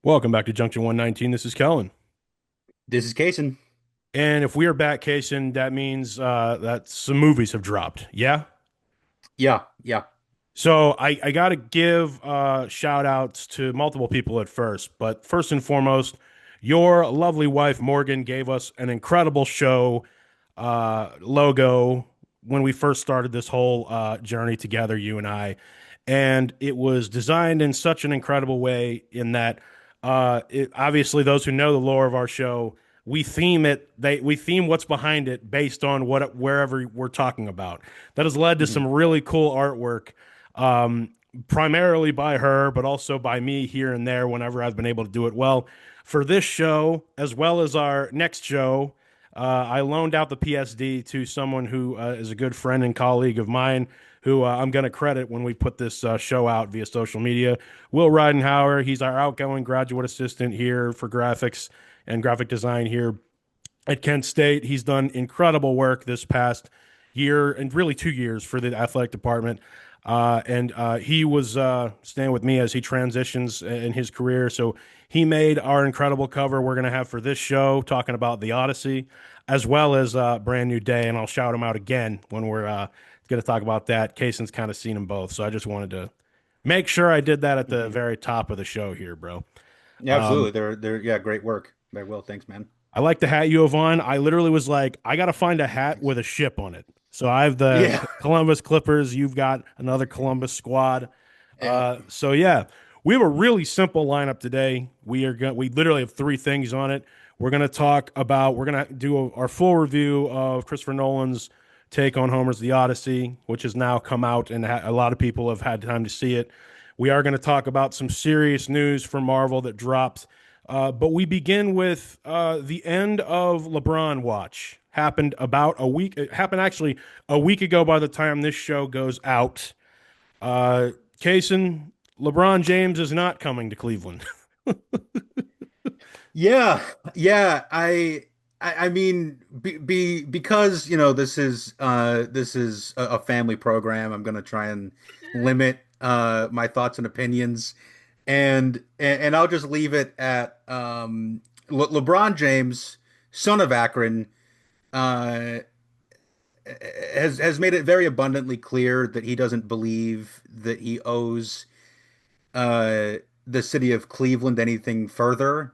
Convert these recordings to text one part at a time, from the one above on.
Welcome back to Junction 119. This is Kellan. This is Casen. And if we are back casing, that means that some movies have dropped. Yeah. Yeah, yeah. So I got to give shout outs to multiple people at first. But first and foremost, your lovely wife, Morgan, gave us an incredible show logo when we first started this whole journey together, you and I. And it was designed in such an incredible way in that obviously those who know the lore of our show, we theme what's behind it based on wherever we're talking about. That has led to Mhm. some really cool artwork, um, primarily by her, but also by me here and there whenever I've been able to do it well. For this show, as well as our next show, I loaned out the PSD to someone who is a good friend and colleague of mine, who I'm going to credit when we put this show out via social media. Will Ridenhour, he's our outgoing graduate assistant here for graphics and graphic design here at Kent State. He's done incredible work this past year and really 2 years for the athletic department. And he was staying with me as he transitions in his career. So he made our incredible cover we're going to have for this show, talking about the Odyssey, as well as Brand New Day. And I'll shout him out again when we're going to talk about that. Kaysen's kind of seen them both. So I just wanted to make sure I did that at the Mhm. very top of the show here, bro. Yeah, Um, absolutely. They're yeah, great work. Very well, thanks, man. I like the hat you have on. I literally was like, I got to find a hat Thanks. with a ship on it. So I have the Yeah. Columbus Clippers. You've got another Columbus squad. Yeah. So yeah, we have a really simple lineup today. We literally have three things on it. We're gonna do our full review of Christopher Nolan's take on Homer's The Odyssey, which has now come out, and a lot of people have had time to see it. We are going to talk about some serious news from Marvel that dropped, but we begin with the end of LeBron Watch. Happened about a week. It happened actually a week ago by the time this show goes out. Uh, Casen, LeBron James is not coming to Cleveland. Yeah. Yeah. I mean because this is a family program, I'm gonna try and limit my thoughts and opinions and I'll just leave it at LeBron James, son of Akron, uh has made it very abundantly clear that he doesn't believe that he owes uh, the city of Cleveland anything further.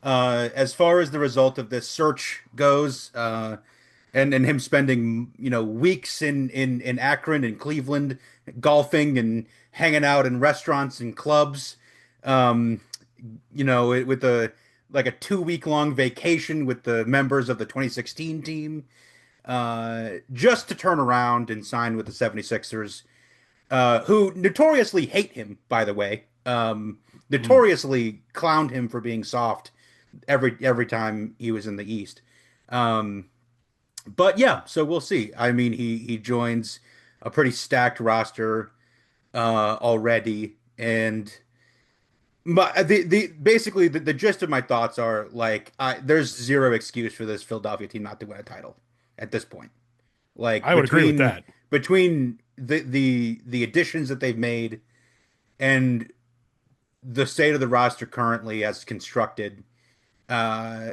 As far as the result of this search goes, and him spending weeks in Akron and Cleveland, golfing and hanging out in restaurants and clubs, um, with a like a 2 week long vacation with the members of the 2016 team just to turn around and sign with the 76ers, who notoriously hate him, by the way. Mm. Notoriously clowned him for being soft every time he was in the East. Um, but yeah, so we'll see. I mean, he joins a pretty stacked roster already, and the basically the gist of my thoughts are like there's zero excuse for this Philadelphia team not to win a title at this point. Like I would agree with that. between the additions that they've made and the state of the roster currently as constructed, uh,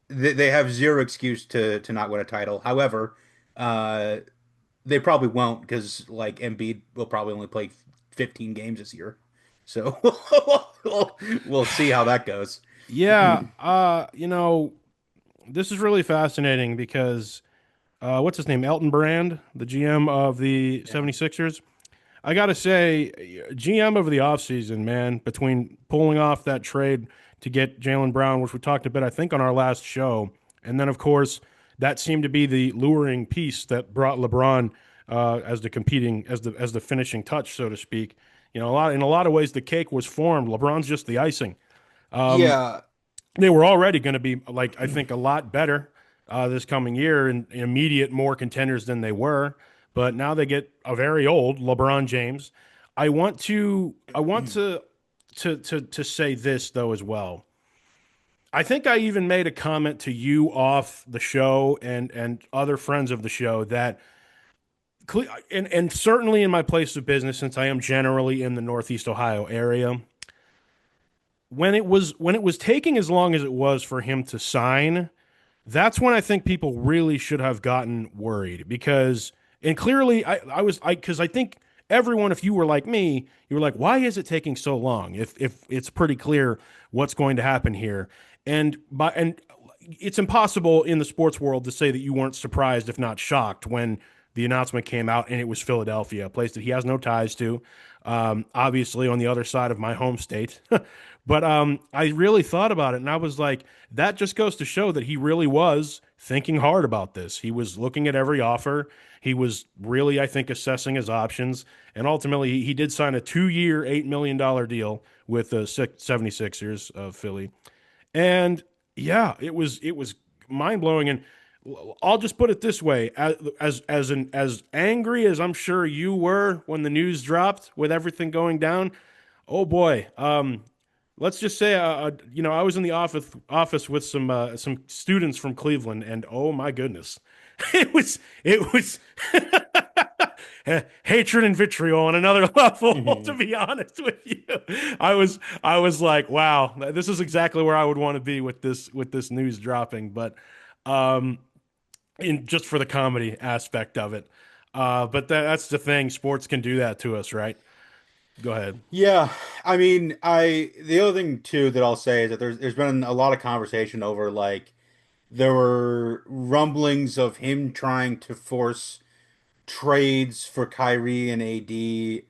they have zero excuse to not win a title. However, uh, they probably won't because like Embiid will probably only play 15 games this year. So we'll see how that goes. Yeah, this is really fascinating because what's his name? Elton Brand, the GM of the Yeah. 76ers. I got to say, GM over the offseason, man, between pulling off that trade to get Jaylen Brown, which we talked a bit, I think, on our last show. And then, of course, that seemed to be the luring piece that brought LeBron as the competing, as the finishing touch, so to speak. In a lot of ways, the cake was formed. LeBron's just the icing. Um, Yeah. they were already going to be like I think a lot better this coming year and immediate more contenders than they were. But now they get a very old LeBron James. I want to say this though as well. I think I even made a comment to you off the show and other friends of the show that and certainly in my place of business since I am generally in the Northeast Ohio area, when it was taking as long as it was for him to sign, that's when I think people really should have gotten worried because, and clearly because I think everyone, if you were like me, you were like, why is it taking so long? If it's pretty clear what's going to happen here, and it's impossible in the sports world to say that you weren't surprised, if not shocked, when the announcement came out and it was Philadelphia, a place that he has no ties to, obviously on the other side of my home state. But I really thought about it, and I was like, that just goes to show that he really was thinking hard about this. He was looking at every offer. He was really, I think, assessing his options. And ultimately, he did sign a 2-year, $8 million deal with the 76ers of Philly. And yeah, it was mind blowing. And I'll just put it this way: as angry as I'm sure you were when the news dropped with everything going down, oh boy, let's just say, I was in the office with some students from Cleveland, and oh my goodness, it was hatred and vitriol on another level. To Mhm. be honest with you, I was like, wow, this is exactly where I would want to be with this news dropping. But um, in just for the comedy aspect of it, but that's the thing. Sports can do that to us, right? Go ahead. Yeah, I mean, the other thing too that I'll say is that there's been a lot of conversation over like there were rumblings of him trying to force trades for Kyrie and AD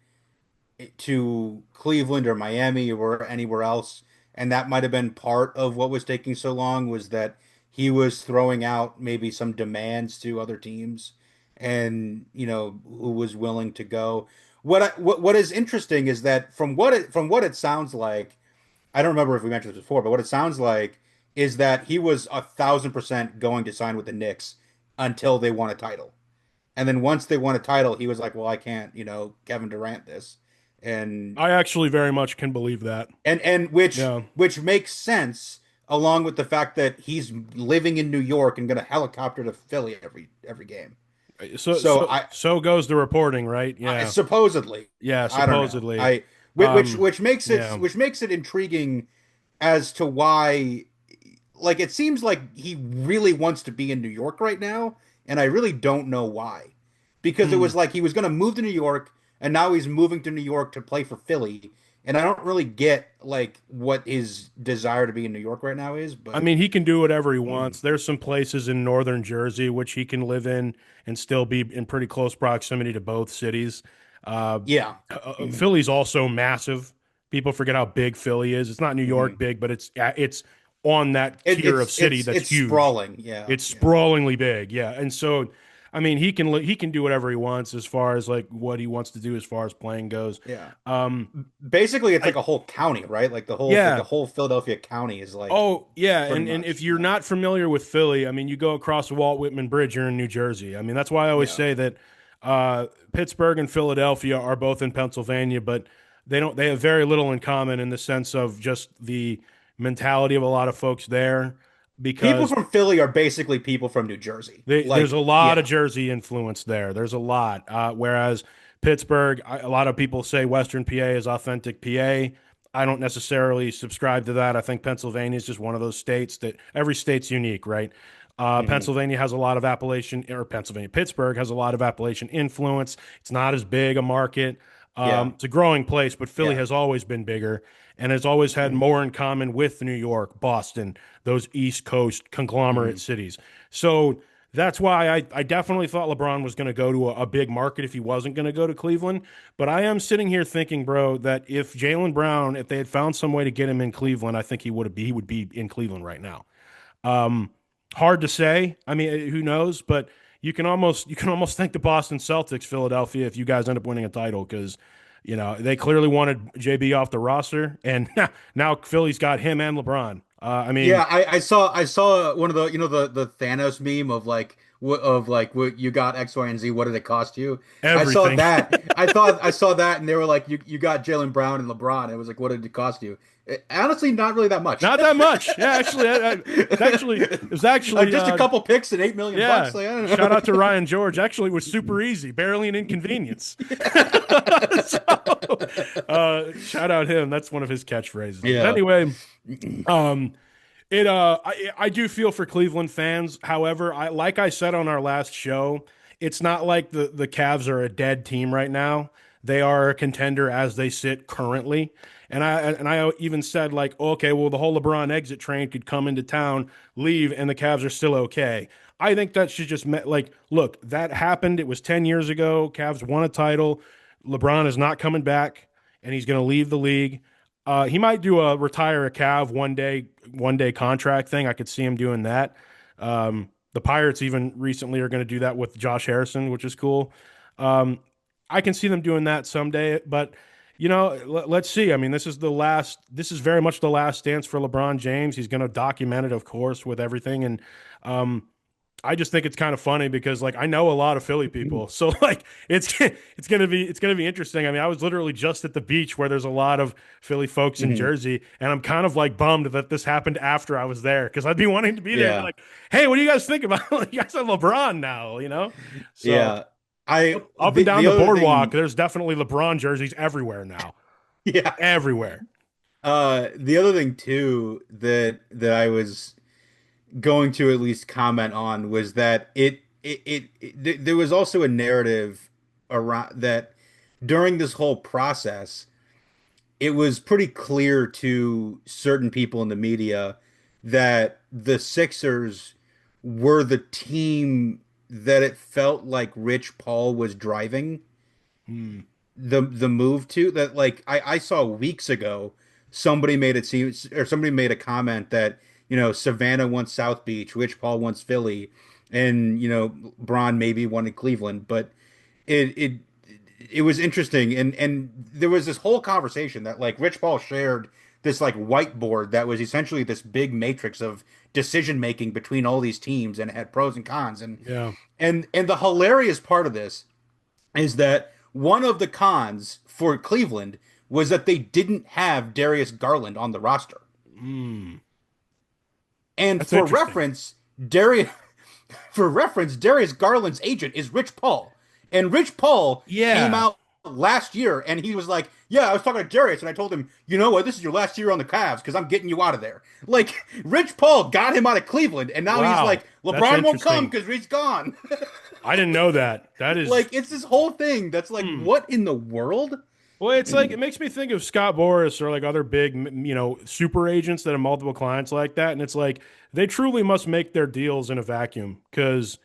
to Cleveland or Miami or anywhere else, and that might have been part of what was taking so long was that he was throwing out maybe some demands to other teams, and who was willing to go. What is interesting is that from what it sounds like, I don't remember if we mentioned this before, but what it sounds like is that he was 1,000% going to sign with the Knicks until they won a title. And then once they won a title, he was like, "Well, I can't, Kevin Durant this," and I actually very much can believe that. and which Yeah. which makes sense along with the fact that he's living in New York and going to helicopter to Philly every game. So So so so goes the reporting, right? I Yeah. supposedly, Yeah, I don't know. supposedly. Which Um, which makes it yeah. which makes it intriguing as to why, like, it seems like he really wants to be in New York right now, and I really don't know why. Because it Hmm. was like he was going to move to New York, and now he's moving to New York to play for Philly, and I don't really get like what his desire to be in New York right now is, I but mean, he can do whatever he wants. There's some places in northern Jersey which he can live in and still be in pretty close proximity to both cities. Uh, yeah. Philly's also massive. People forget how big Philly is. It's not New York big, but it's on that It, tier of it's city it's that's it's huge. sprawling. Yeah, It's yeah, sprawlingly big, yeah. And so, I mean, he can do whatever he wants as far as like what he wants to do as far as playing goes. yeah. Um, Basically, it's like I a whole county, right? Like the yeah. whole Philadelphia county is like Oh, yeah, pretty and if much, you're not familiar with Philly, I mean, you go across the Walt Whitman Bridge, you're in New Jersey. I mean, that's why I always yeah. say that Pittsburgh and Philadelphia are both in Pennsylvania, but they have very little in common in the sense of just the mentality of a lot of folks there, People because from Philly are basically people from New Jersey. there's a Like, lot of yeah. Jersey influence there. There's a lot. Whereas Pittsburgh, a lot of people say Western PA is authentic PA. I don't necessarily subscribe to that. I think Pennsylvania is just one of those states that every state's unique, right? Hmm. Pennsylvania has a lot of Appalachian, or Pittsburgh has a lot of Appalachian influence. It's not as big a market. Yeah. It's a growing place, but Philly Yeah. has always been bigger and has always had Hmm. more in common with New York, Boston, those East Coast conglomerate Hmm. cities. So that's why I definitely thought LeBron was going to go to a big market if he wasn't going to go to Cleveland. But I am sitting here thinking, bro, that if Jaylen Brown, if they had found some way to get him in Cleveland, I think he would be in Cleveland right now. Um, Hard to say. I mean, who knows? But you can almost thank the Boston Celtics, Philadelphia, if you guys end up winning a title because they clearly wanted JB off the roster, and now Philly's got him and LeBron. I mean, Yeah, I saw one of the the Thanos meme of like of like what you got X, Y, and Z. What did it cost you? I saw Everything. that. I saw that, and they were like, you got Jaylen Brown and LeBron. It was like, what did it cost you? Honestly, not really that much. Not that much. Yeah, actually, it was actually Just a couple picks and 8 million yeah. bucks. Like, I don't Shout know. out to Ryan George. Actually, it was super easy, barely an inconvenience. So, shout out him. That's one of his catchphrases. But Yeah. anyway, um, I do feel for Cleveland fans. However, like I said on our last show, it's not like the Cavs are a dead team right now. They are a contender as they sit currently. And I even said like, okay, well, the whole LeBron exit train could come into town, leave, and the Cavs are still okay. I think that should just like, look, that happened. It was 10 years ago. Cavs won a title. LeBron is not coming back, and he's going to leave the league. He might do a retire a Cav one day contract thing. I could see him doing that. The Pirates even recently are going to do that with Josh Harrison, which is cool. Um, I can see them doing that someday, but let's see. I mean, this is the last. This is very much the last dance for LeBron James. He's going to document it, of course, with everything, and um, I just think it's kind of funny because like I know a lot of Philly people, so like it's gonna be interesting. I mean, I was literally just at the beach where there's a lot of Philly folks in Mhm. Jersey, and I'm kind of like bummed that this happened after I was there because I'd be wanting to be there and be Yeah. like, hey, what do you guys think about? You guys have LeBron now, So Yeah. I up and down the the other boardwalk, thing, there's definitely LeBron jerseys everywhere now, yeah. everywhere. The other thing too that I was going to at least comment on was that there was also a narrative around that during this whole process, it was pretty clear to certain people in the media that the Sixers were the team that it felt like Rich Paul was driving Hmm. the move to. That like I saw weeks ago somebody made it seem, or somebody made a comment that Savannah wants South Beach, Rich Paul wants Philly, and Bron maybe wanted Cleveland. But it it it was interesting, and there was this whole conversation that like Rich Paul shared this like whiteboard that was essentially this big matrix of decision making between all these teams, and it had pros and cons. and Yeah. and and the hilarious part of this is that one of the cons for Cleveland was that they didn't have Darius Garland on the roster. Hmm. And That's interesting. For reference, Darius Garland's agent is Rich Paul. And Rich Paul came Yeah. out last year and he was like, "Yeah, I was talking to Darius and I told him, you know what, this is your last year on the Cavs because I'm getting you out of there." Like, Rich Paul got him out of Cleveland and now he's Wow. like, That's LeBron won't come interesting. because he's gone. I didn't know that. That is. Like, it's this whole thing that's like, Hmm. what in the world? Well, it's like it makes me think of Scott Boras or like other big, super agents that have multiple clients like that, and it's like they truly must make their deals in a vacuum, because,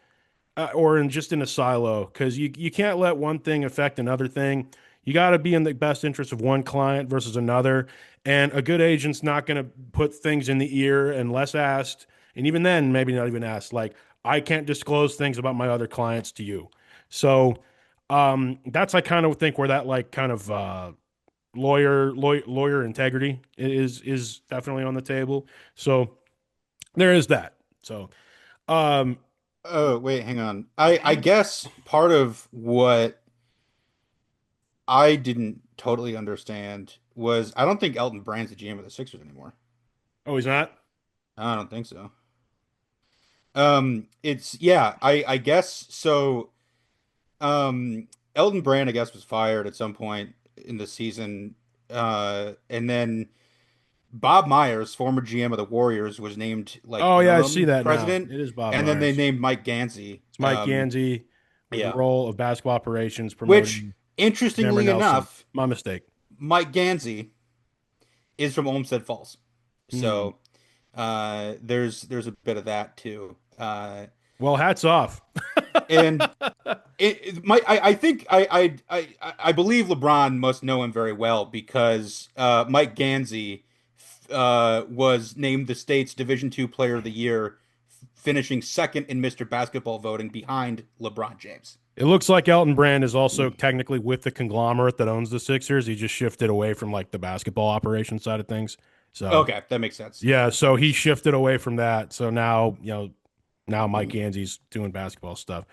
or in just in a silo, because you can't let one thing affect another thing. You got to be in the best interest of one client versus another, and a good agent's not going to put things in the ear unless asked, and even then, maybe not even asked. Like I can't disclose things about my other clients to you, so. That's I kind of think where that like kind of lawyer integrity is definitely on the table. So there is that. So um Oh, wait, hang on. I guess part of what I didn't totally understand was I don't think Elton Brand's the GM of the Sixers anymore. oh, he's not. I don't think so. It's yeah, I guess so. Elton Brand, I guess, was fired at some point in the season. And then Bob Myers, former GM of the Warriors, was named like Oh yeah, I see interim that now. president, It is Bob and then they Myers. named Mike Gansey. It's Mike Gansey with the Yeah, role of basketball operations which promoting Jammer interestingly Nelson. enough, My mistake. Mike Gansey is from Olmsted Falls. Hmm. So there's a bit of that too. Well, hats off. And I think I believe LeBron must know him very well because Mike Gansey was named the state's Division II Player of the Year, finishing second in Mr. Basketball voting behind LeBron James. It looks like Elton Brand is also technically with the conglomerate that owns the Sixers. He just shifted away from like the basketball operation side of things. So Okay, that makes sense. yeah, That so makes he sense. shifted away from that. So now, Now Mike Ganzi's doing basketball stuff.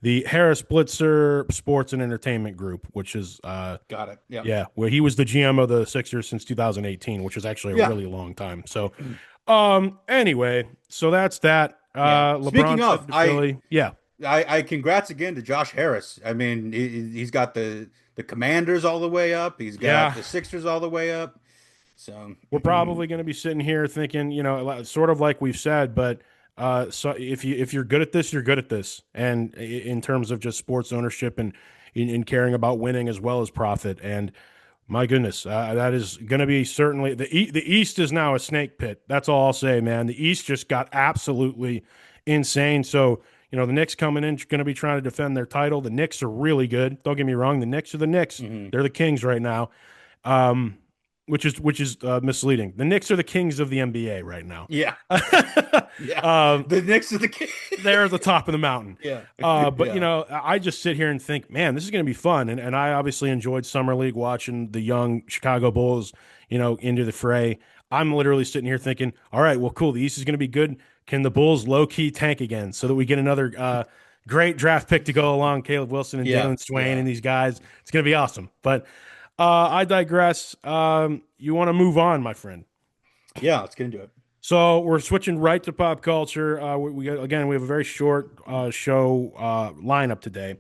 The Harris Blitzer Sports and Entertainment Group, which is Got it. Yeah. yeah, where he was the GM of the Sixers since 2018, which was actually a Yeah. really long time. So anyway, so that's that. Yeah. Speaking LeBron's of, headed to Philly. Yeah. I congrats again to Josh Harris. I mean, he's got the Commanders all the way up. He's got Yeah. the Sixers all the way up. So We're probably going to be sitting here thinking, sort of like we've said, but so if you're good at this, you're good at this. And in terms of just sports ownership and in caring about winning as well as profit. And my goodness, that is going to be certainly the East is now a snake pit. That's all I'll say, man. The East just got absolutely insane. So, the Knicks coming in going to be trying to defend their title. The Knicks are really good. Don't get me wrong. The Knicks are the Knicks. They're the Kings right now. Which is misleading. The Knicks are the kings of the NBA right now. yeah, yeah. um, The Knicks are the king. they're at the top of the mountain. Yeah. But Yeah. I just sit here and think, man, this is going to be fun. And I obviously enjoyed summer league watching the young Chicago Bulls, into the fray. I'm literally sitting here thinking, all right, well, cool. The East is going to be good. Can the Bulls low key tank again so that we get another great draft pick to go along? Caleb Wilson and Yeah. Jalen Swain Yeah. and these guys. It's going to be awesome. But I digress. You want to move on, my friend. Yeah, let's get into it. So we're switching right to pop culture. We again, we have a very short show lineup today.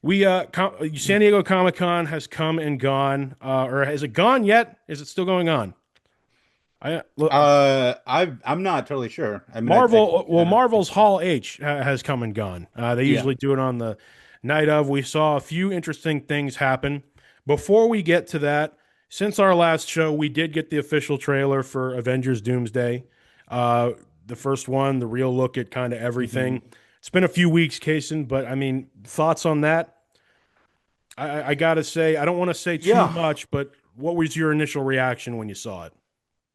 We San Diego Comic-Con has come and gone, or has it gone yet? Is it still going on? I look, I'm not totally sure. I mean, Marvel's Hall H has come and gone. They yeah. usually do it on the night of. We saw a few interesting things happen. Before we get to that, since our last show, we did get the official trailer for Avengers Doomsday. The first one, the real look at kind of everything. It's been a few weeks, Casen, but I mean, thoughts on that? I gotta say, I don't want to say too Yeah. much, but what was your initial reaction when you saw it?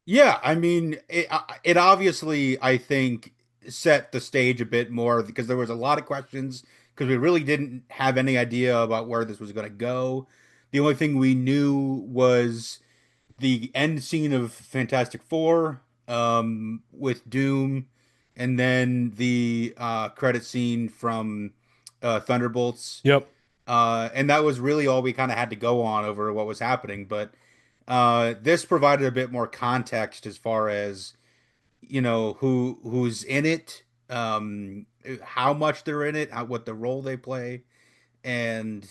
Yeah, I mean, it obviously, I think, set the stage a bit more because there was a lot of questions because we really didn't have any idea about where this was going to go. The only thing we knew was the end scene of Fantastic Four, with Doom, and then the credit scene from Thunderbolts. Yep. And that was really all we kind of had to go on over what was happening. But this provided a bit more context as far as who's in it, how much they're in it, what the role they play, and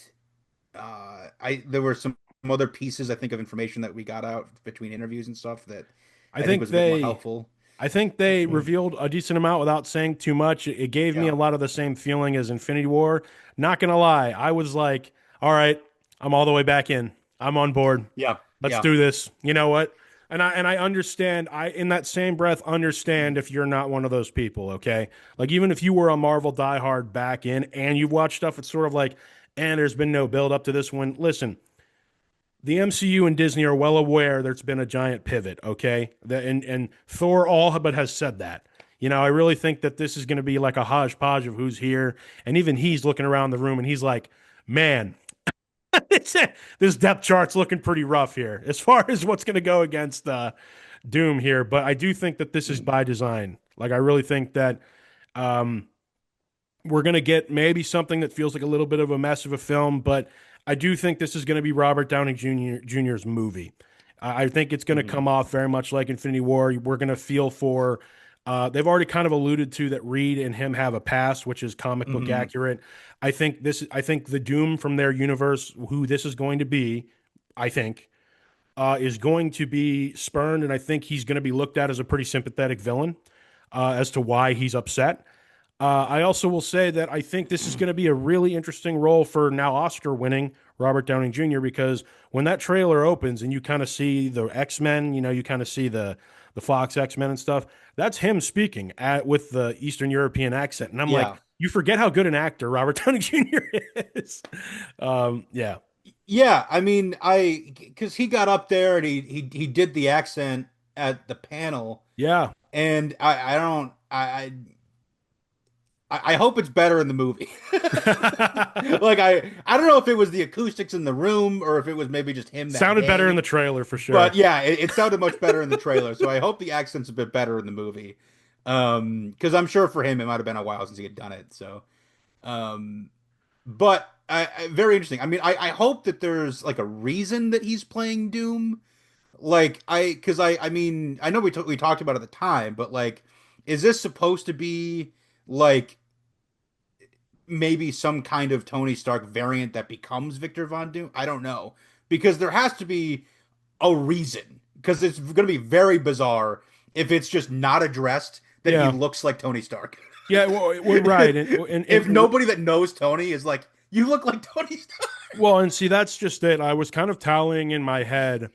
I there were some other pieces I think of information that we got out between interviews and stuff that I I think think was a bit more they helpful. I think they revealed a decent amount without saying too much. It gave me Yeah, a lot of the same feeling as Infinity War. Not gonna lie, I was like, all right, I'm all the way back in. I'm on board. yeah, Let's yeah, do this. You know what? And I understand. I in that same breath understand if you're not one of those people. Okay, like even if you were a Marvel diehard back in and you've watched stuff, it's sort of like, and there's been no build up to this one. Listen, the MCU and Disney are well aware there's been a giant pivot. Okay, and Thor all but has said that. I really think that this is going to be like a hodgepodge of who's here, and even he's looking around the room and he's like, man. This depth chart's looking pretty rough here as far as what's going to go against Doom here. But I do think that this is by design. Like, I really think that um, we're going to get maybe something that feels like a little bit of a mess of a film, but I do think this is going to be Robert Downey Jr.'s movie. I think it's going to mhm, come off very much like Infinity War. We're going to feel for. They've already kind of alluded to that Reed and him have a past, which is comic book mhm, accurate. I think this. I think the Doom from their universe, who this is going to be, I think, is going to be spurned, and I think he's going to be looked at as a pretty sympathetic villain as to why he's upset. I also will say that I think this is going to be a really interesting role for now Oscar winning Robert Downey Jr. because when that trailer opens and you kind of see the X-Men, you kind of see the Fox X-Men and stuff, that's him speaking with the Eastern European accent. And I'm like, yeah, you forget how good an actor Robert Downey Jr. is. Yeah. yeah. I mean, because he got up there and he did the accent at the panel, Yeah. and I don't I hope it's better in the movie. Like I don't know if it was the acoustics in the room or if it was maybe just him that Sounded better in day. the trailer for sure. But yeah, it sounded much better in the trailer. So I hope the accent's a bit better in the movie. Because I'm sure for him it might have been a while since he had done it. So, um, but very interesting. I mean, I hope that there's like a reason that he's playing Doom. Like because I mean, I know we talked about it at the time, but like, is this supposed to be like maybe some kind of Tony Stark variant that becomes Victor Von Doom? I don't know because there has to be a reason because it's going to be very bizarre if it's just not addressed that he Yeah. looks like Tony Stark. Yeah, right. If nobody that knows Tony is like, you look like Tony Stark. well, and see, that's just it. I was kind of tallying in my head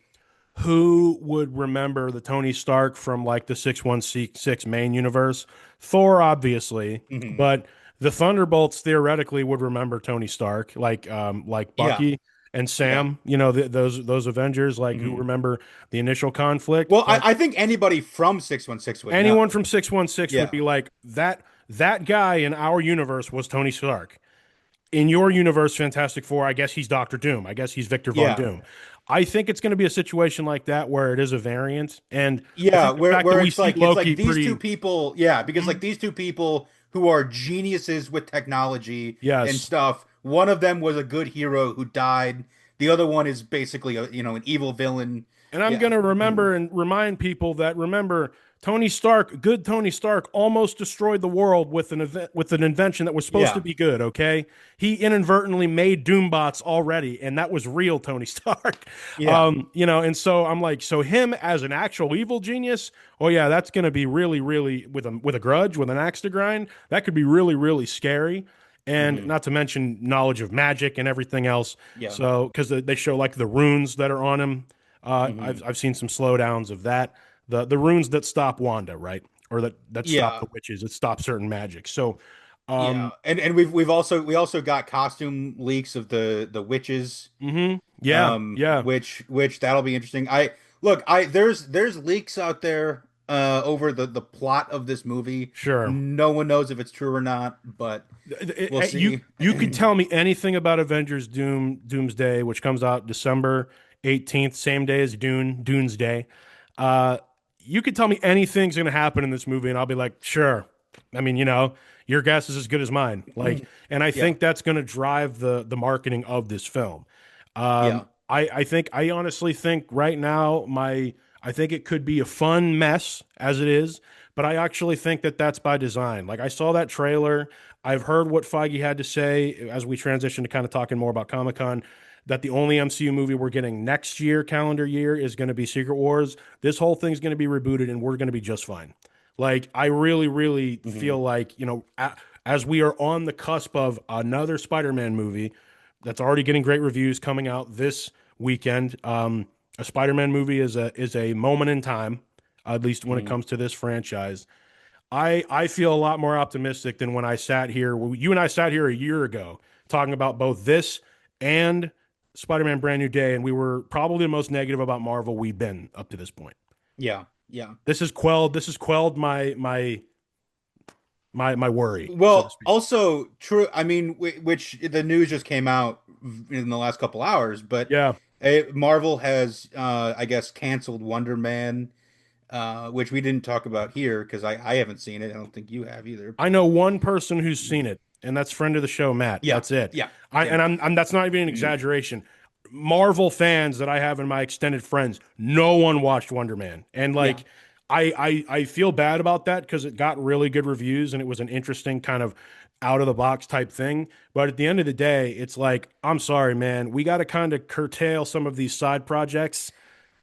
who would remember the Tony Stark from like the 616 main universe. Thor, obviously, Hmm. but the Thunderbolts theoretically would remember Tony Stark, like Yeah, Bucky and yeah. Sam. Those Avengers, like who Hmm. remember the initial conflict. Well, But I think anybody from 616 would anyone know. from 616 would Yeah, be like that guy in our universe was Tony Stark. In your universe, Fantastic Four, I guess he's Doctor Doom. I guess he's Victor Von yeah, Doom. I think it's going to be a situation like that where it is a variant, and I yeah. think the fact that Where we see it's like Loki these two pretty people, yeah, because like these two people who are geniuses with technology and yes, stuff. One of them was a good hero who died. The other one is basically a an evil villain. and I'm Yeah. going to remember and remind people that remember Tony Stark, good Tony Stark, almost destroyed the world with with an invention that was supposed to Yeah. be good. Okay, he inadvertently made Doombots already, and that was real Tony Stark. Yeah. And so I'm like, so him as an actual evil genius, oh yeah, that's going to be really, really with a grudge, with an axe to grind. That could be really, really scary. And Hmm. not to mention knowledge of magic and everything else. Yeah. So, because they show like the runes that are on him, Hmm. I've seen some slowdowns of that. The runes that stop Wanda, right, or that stop Yeah. the witches, it stops certain magic. So, Yeah. um, And we also got costume leaks of the witches, yeah, yeah, which that'll be interesting. I look, I there's leaks out there over the plot of this movie. sure. No one knows if it's true or not, but we'll You see. you could tell me anything about Avengers Doomsday, which comes out December 18th, same day as Doomsday. Uh, you could tell me anything's going to happen in this movie, and I'll be like, sure. I mean, your guess is as good as mine. And I Yeah. think that's going to drive the marketing of this film. Yeah. I honestly think right now I think it could be a fun mess as it is, but I actually think that that's by design. Like I saw that trailer. I've heard what Feige had to say as we transition to kind of talking more about Comic Con. That the only MCU movie we're getting next year, calendar year, is going to be Secret Wars. This whole thing's going to be rebooted, and we're going to be just fine. Like I really, really Hmm. feel like as we are on the cusp of another Spider-Man movie that's already getting great reviews coming out this weekend. A Spider-Man movie is a moment in time, at least when it Hmm. comes to this franchise. I feel a lot more optimistic than when I sat here. You and I sat here a year ago talking about both this and Spider-Man Brand New Day, and we were probably the most negative about Marvel we've been up to this point. Yeah. Yeah. This has quelled my worry, so to Well, speak. also true. I mean, which the news just came out in the last couple hours, but Yeah, Marvel has, I guess, canceled Wonder Man, which we didn't talk about here because I haven't seen it. I don't think you have either. I know one person who's seen it, and that's friend of the show, Matt. Yeah, That's it. yeah, I yeah. and I'm that's not even an exaggeration. Marvel fans that I have in my extended friends, no one watched Wonder Man, and Yeah. like I feel bad about that because it got really good reviews and it was an interesting kind of out of the box type thing. But at the end of the day, it's like I'm sorry, man, we got to kind of curtail some of these side projects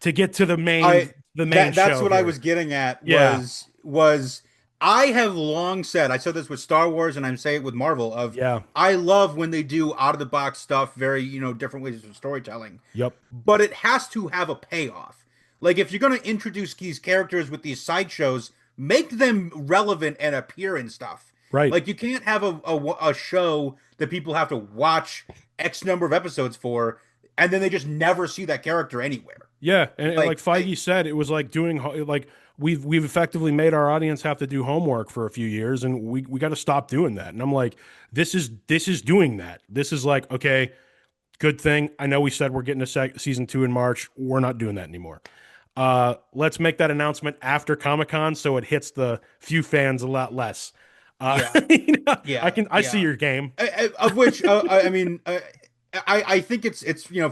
to get to the main That's show what I here. was getting at Yeah, was I have long said, I said this with Star Wars and I'm saying it with Marvel of yeah, I love when they do out of the box stuff, very, different ways of storytelling, yep, but it has to have a payoff. Like if you're going to introduce these characters with these sideshows, make them relevant and appear in stuff. right. Like you can't have a show that people have to watch X number of episodes for, and then they just never see that character anywhere. Yeah, and like Like Feige said, it was like doing like we've effectively made our audience have to do homework for a few years, and we got to stop doing that. And I'm like, this is doing that. This is like, okay, good thing. I know we said we're getting a season 2 in March. We're not doing that anymore. Let's make that announcement after Comic-Con so it hits the few fans a lot less. Yeah, yeah, I see yeah. your game. Of which, I mean, I think it's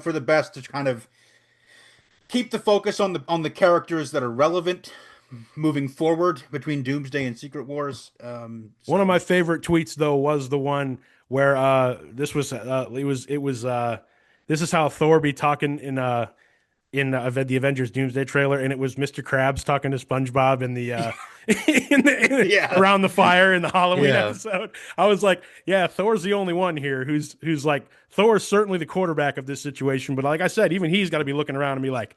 for the best to kind of keep the focus on the characters that are relevant moving forward between Doomsday and Secret Wars. One of my So favorite tweets though was the one where this is how Thor be talking in the Avengers Doomsday trailer, and it was Mr. Krabs talking to SpongeBob in the yeah, around the fire in the Halloween yeah, episode. I was like, yeah, Thor's the only one here who's like Thor's certainly the quarterback of this situation, but like I said, even he's got to be looking around and be like,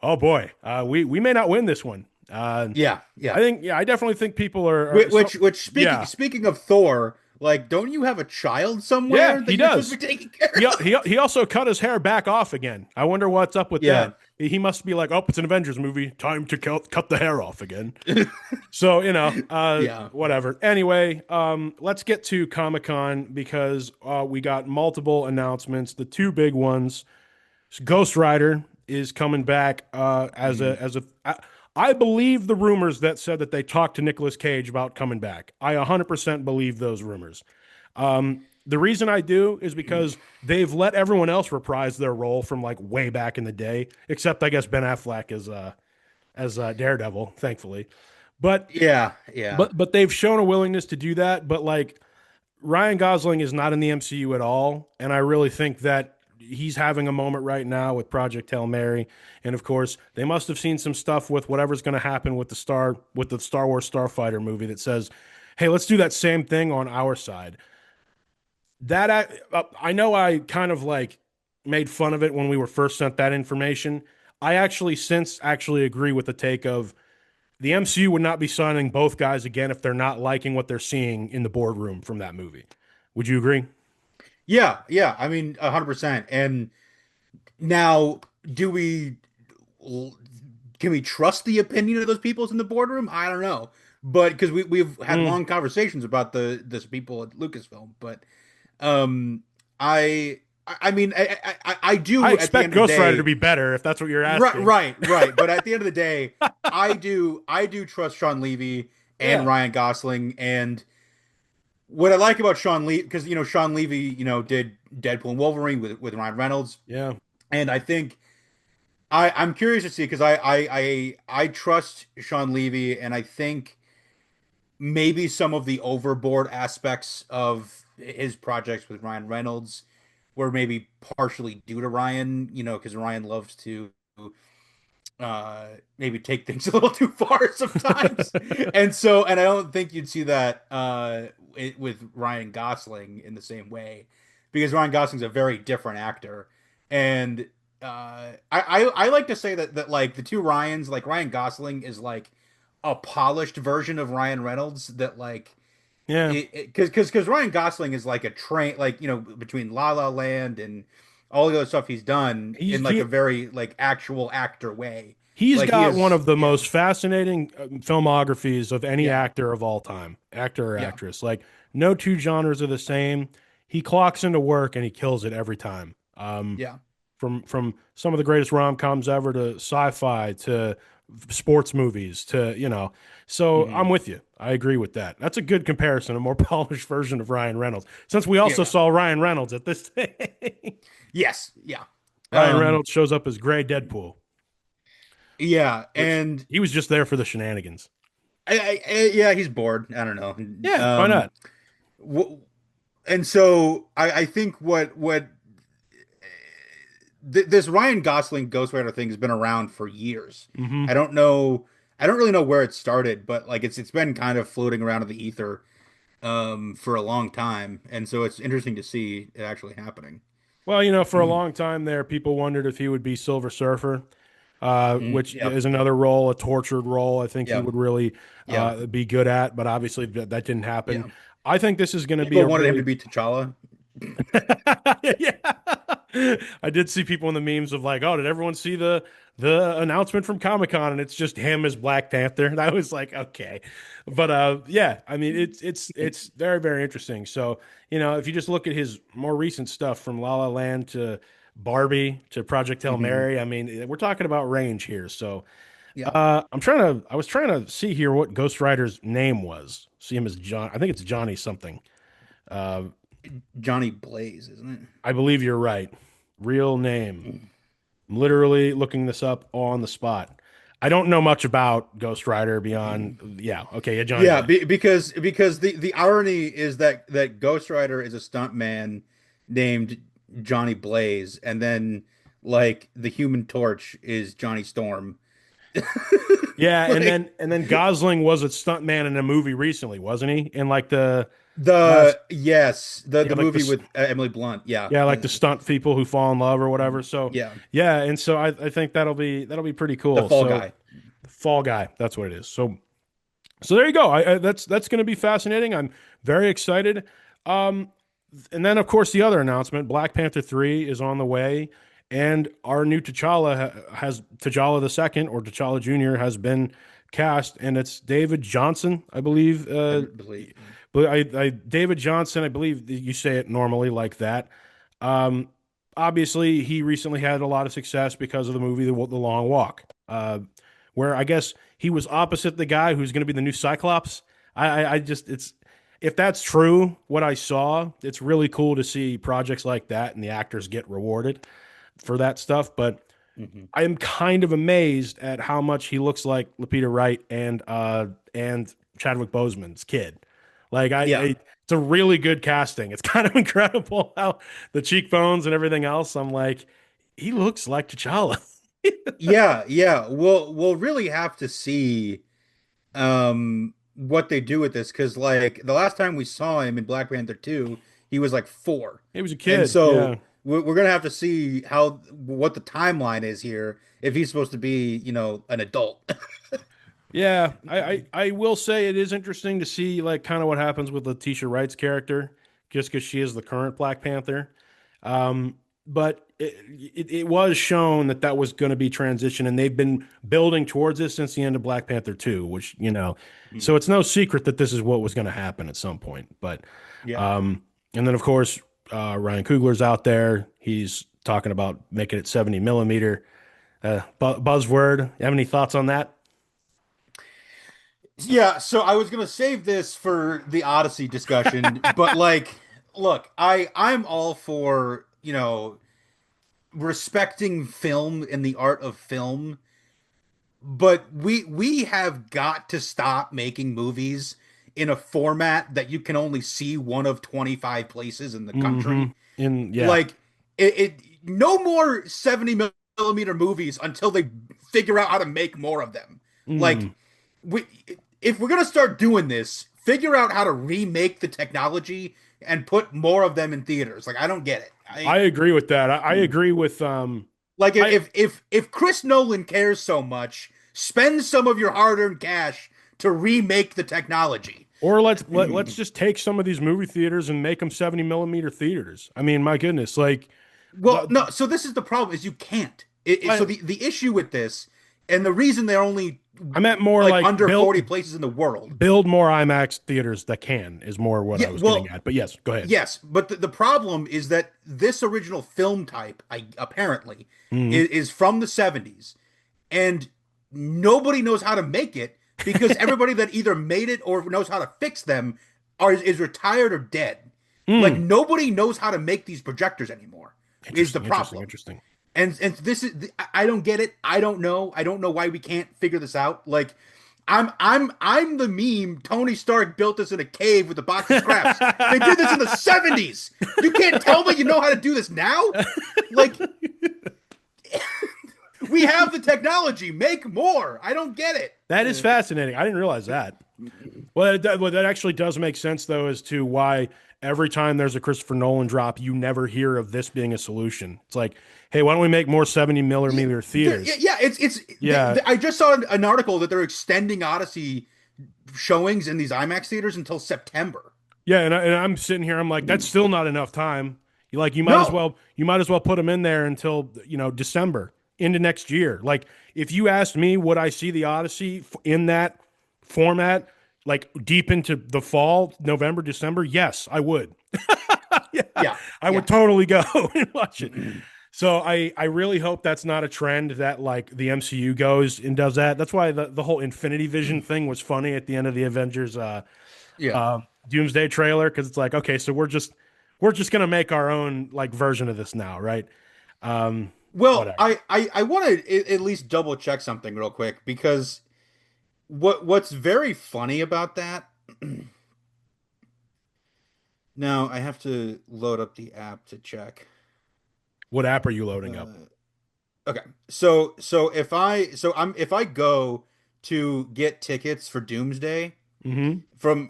oh boy, we may not win this one. yeah, yeah. I definitely think people are so Which speaking yeah. speaking of Thor, like, don't you have a child Yeah, somewhere that he you're supposed does. to be taking care of? He also cut his hair back off again. I wonder what's up with Yeah, that. He must be like, oh, it's an Avengers movie. Time to cut the hair off again. So, yeah, whatever. Anyway, let's get to Comic-Con because we got multiple announcements. The two big ones. Ghost Rider is coming back Mhm. I believe the rumors that said that they talked to Nicolas Cage about coming back. I 100% believe those rumors. The reason I do is because they've let everyone else reprise their role from like way back in the day, except I guess Ben Affleck as Daredevil, thankfully. But Yeah, yeah. they've shown a willingness to do that. But like Ryan Gosling is not in the MCU at all, and I really think that he's having a moment right now with Project Hail Mary, and of course they must have seen some stuff with whatever's going to happen with the Star Wars Starfighter movie that says, "Hey, let's do that same thing on our side." I know I kind of like made fun of it when we were first sent that information. I actually since actually agree with the take of the MCU would not be signing both guys again if they're not liking what they're seeing in the boardroom from that movie. Would you agree? Yeah, yeah. I mean, 100%. And now, do we can we trust the opinion of those people in the boardroom? I don't know, but because we've had Mm. long conversations about this people at Lucasfilm, but um, I I mean I I do at the expect end of the Ghost Rider to day. be better if that's what you're Right, asking. right, right. But at the end of the day, I do trust Sean Levy and Yeah, Ryan Gosling. And what I like about Sean Levy, because Sean Levy, did Deadpool and Wolverine with Ryan Reynolds, yeah. and I think I'm curious to see, because I trust Sean Levy, and I think maybe some of the overboard aspects of his projects with Ryan Reynolds were maybe partially due to Ryan, because Ryan loves to maybe take things a little too far sometimes. And I don't think you'd see that with Ryan Gosling in the same way, because Ryan Gosling's a very different actor. And I like to say that like the two Ryans, like Ryan Gosling is like a polished version of Ryan Reynolds, that like Yeah. because Ryan Gosling is like a train, like between La La Land and all the other stuff he's done He's in like a he very like actual actor way. he's Like he got one is, of the yeah, most fascinating filmographies of any yeah, actor of all time, actor or yeah, actress. Like no two genres are the same. He clocks into work and he kills it every time. yeah. From some of the greatest rom-coms ever to sci-fi to sports movies to so I'm Hmm. with you. I agree with that. That's a good comparison, a more polished version of Ryan Reynolds, since we Yeah, also yeah. saw Ryan Reynolds at this thing. Yes, yeah. Ryan Um, Reynolds shows up as gray Deadpool, yeah, which and he was just there for the shenanigans. yeah, he's bored. I don't know. Yeah, why not? W and so I think what this Ryan Gosling Ghost Rider thing has been around for years. Hmm. I don't know. I don't really know where it started, but like it's been kind of floating around in the ether for a long time, and so it's interesting to see it actually happening. Well, for a long time there, people wondered if he would be Silver Surfer, which Yep, is another role, a tortured role. I think he yep, would really yeah, be good at, but obviously that didn't happen. yeah. I think this is going to be People a wanted him to really be T'Challa. yeah. I did see people in the memes of like, oh, did everyone see the announcement from Comic-Con and it's just him as Black Panther? And I was like, okay. But yeah, I mean it's very, very interesting. So, if you just look at his more recent stuff from La La Land to Barbie to Project Hail Hmm. Mary. I mean, we're talking about range here. So Yeah. I was trying to see here what Ghost Rider's name was. See him as John. I think it's Johnny something. Uh, Johnny Blaze, isn't I believe you're right. Real name. it? I'm literally looking this up on the spot. I don't know much about Ghost Rider beyond, yeah, okay, yeah, Johnny Yeah, Blaze. because the irony is that Ghost Rider is a stunt man named Johnny Blaze, and then like the Human Torch is Johnny Storm. Yeah, Like and then Gosling was a stuntman in a movie recently, wasn't he? In like the last, the yes, yeah, the movie with Emily Blunt. Yeah, yeah, like the stunt people who fall in love or whatever. So yeah, yeah, and so I think that'll be pretty the cool. Fall So Guy. Fall Guy, that's what it is. So there you go. That's going to be fascinating. I'm very excited. Um, and then of course the other announcement, Black Panther 3 is on the way, and our new T'Challa has T'Challa the second or T'Challa Jr. has been cast, and it's David Johnson, I believe. I believe. But David Johnson, I believe you say it normally like that. Um, Obviously, he recently had a lot of success because of the movie The Long Walk, where I guess he was opposite the guy who's going to be the new Cyclops. I just it's if that's true, what I saw, it's really cool to see projects like that and the actors get rewarded for that stuff. But Mhm. I am kind of amazed at how much he looks like Lupita Wright and Chadwick Boseman's kid. Yeah. It's a really good casting. It's kind of incredible how the cheekbones and everything else. I'm like, he looks like T'Challa. Yeah, yeah. We'll really have to see what they do with this because like the last time we saw him in Black Panther 2, he was like 4. He was a And kid, yeah. so we're gonna have to see how what the timeline is here if he's supposed to be, an adult. Yeah, I will say it is interesting to see like kind of what happens with Letitia Wright's character, just because she is the current Black Panther. But it was shown that that was going to be transition, and they've been building towards this since the end of Black Panther 2, which, so Mhm. it's no secret that this is what was going to happen at some point. But, Yeah. um, and then of course, Ryan Coogler's out there. He's talking about making it 70 millimeter. Buzzword. You have any thoughts on that? Yeah, so I was gonna save this for the Odyssey discussion, but like, look, I'm all for, respecting film and the art of film. But we have got to stop making movies in a format that you can only see one of 25 places in the Mm-hmm. country. Yeah. Like it no more 70 millimeter movies until they figure out how to make more of them. Like Mm. we if we're gonna start doing this, figure out how to remake the technology and put more of them in theaters. Like I don't get it. I agree with that. I agree with Like I if Chris Nolan cares so much, spend some of your hard-earned cash to remake the technology. or let's just take some of these movie theaters and make them 70 millimeter theaters. I mean, my goodness, like Well, the, no, so this is the problem is you can't. So I, the issue with this and the reason they're only I meant more like like under 40 places in the world. build more IMAX theaters that can is more what Yeah, I was getting well, at. But yes, go ahead. yes, but the problem is that this original film type, apparently, Hmm. is from the 70s, and nobody knows how to make it because everybody that either made it or knows how to fix them is retired or dead. Like Mm. nobody knows how to make these projectors anymore. Is the Interesting, interesting, problem. interesting. And this is I don't get it. I don't know. I don't know why we can't figure this out. Like I'm the meme. Tony Stark built this in a cave with a box of scraps. They did this in the 70s. You can't tell me you know how to do this now? Like we have the technology. Make more. I don't get That is it. fascinating. I didn't realize that. Well, that actually does make sense, though, as to why every time there's a Christopher Nolan drop, you never hear of this being a solution. It's like, hey, why don't we make more 70 millimeter theaters? Yeah, it's Yeah. I just saw an article that they're extending Odyssey showings in these IMAX theaters until September. Yeah. And I'm sitting here, I'm like, that's still not enough time. No. You might as well put them in there until, December into next year. Like, if you asked me, would I see the Odyssey in that format, like deep into the fall, November, December? Yes, I would. Yeah, Yeah. I would Yeah. totally go and watch it. So I really hope that's not a trend that like the MCU goes and does that. That's why the whole Infinity Vision thing was funny at the end of the Avengers Yeah. uh Doomsday trailer, because it's like, okay, so we're just gonna make our own like version of this now, right? Um Well, Whatever. I want to at least double check something real quick because what's very funny about that. Now I have to load up the app to check. What app are you loading up? Uh, okay, if I go to get tickets for Doomsday Mm-hmm. from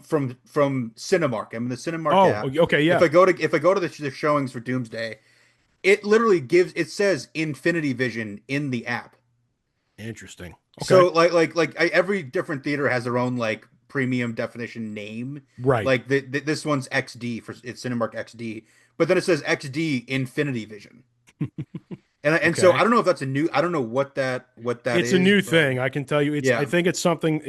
Cinemark, I'm in the Cinemark Oh, app. okay, If yeah. I go to the showings for Doomsday, it literally it says Infinity Vision in the app. Interesting. Okay. So every different theater has their own like premium definition name. Right. Like this one's XD for it's Cinemark XD, but then it says XD Infinity Vision. And so Okay. I don't know if that's a new I don't know what that It's a is, new but thing. I can tell you. I yeah. think it's something.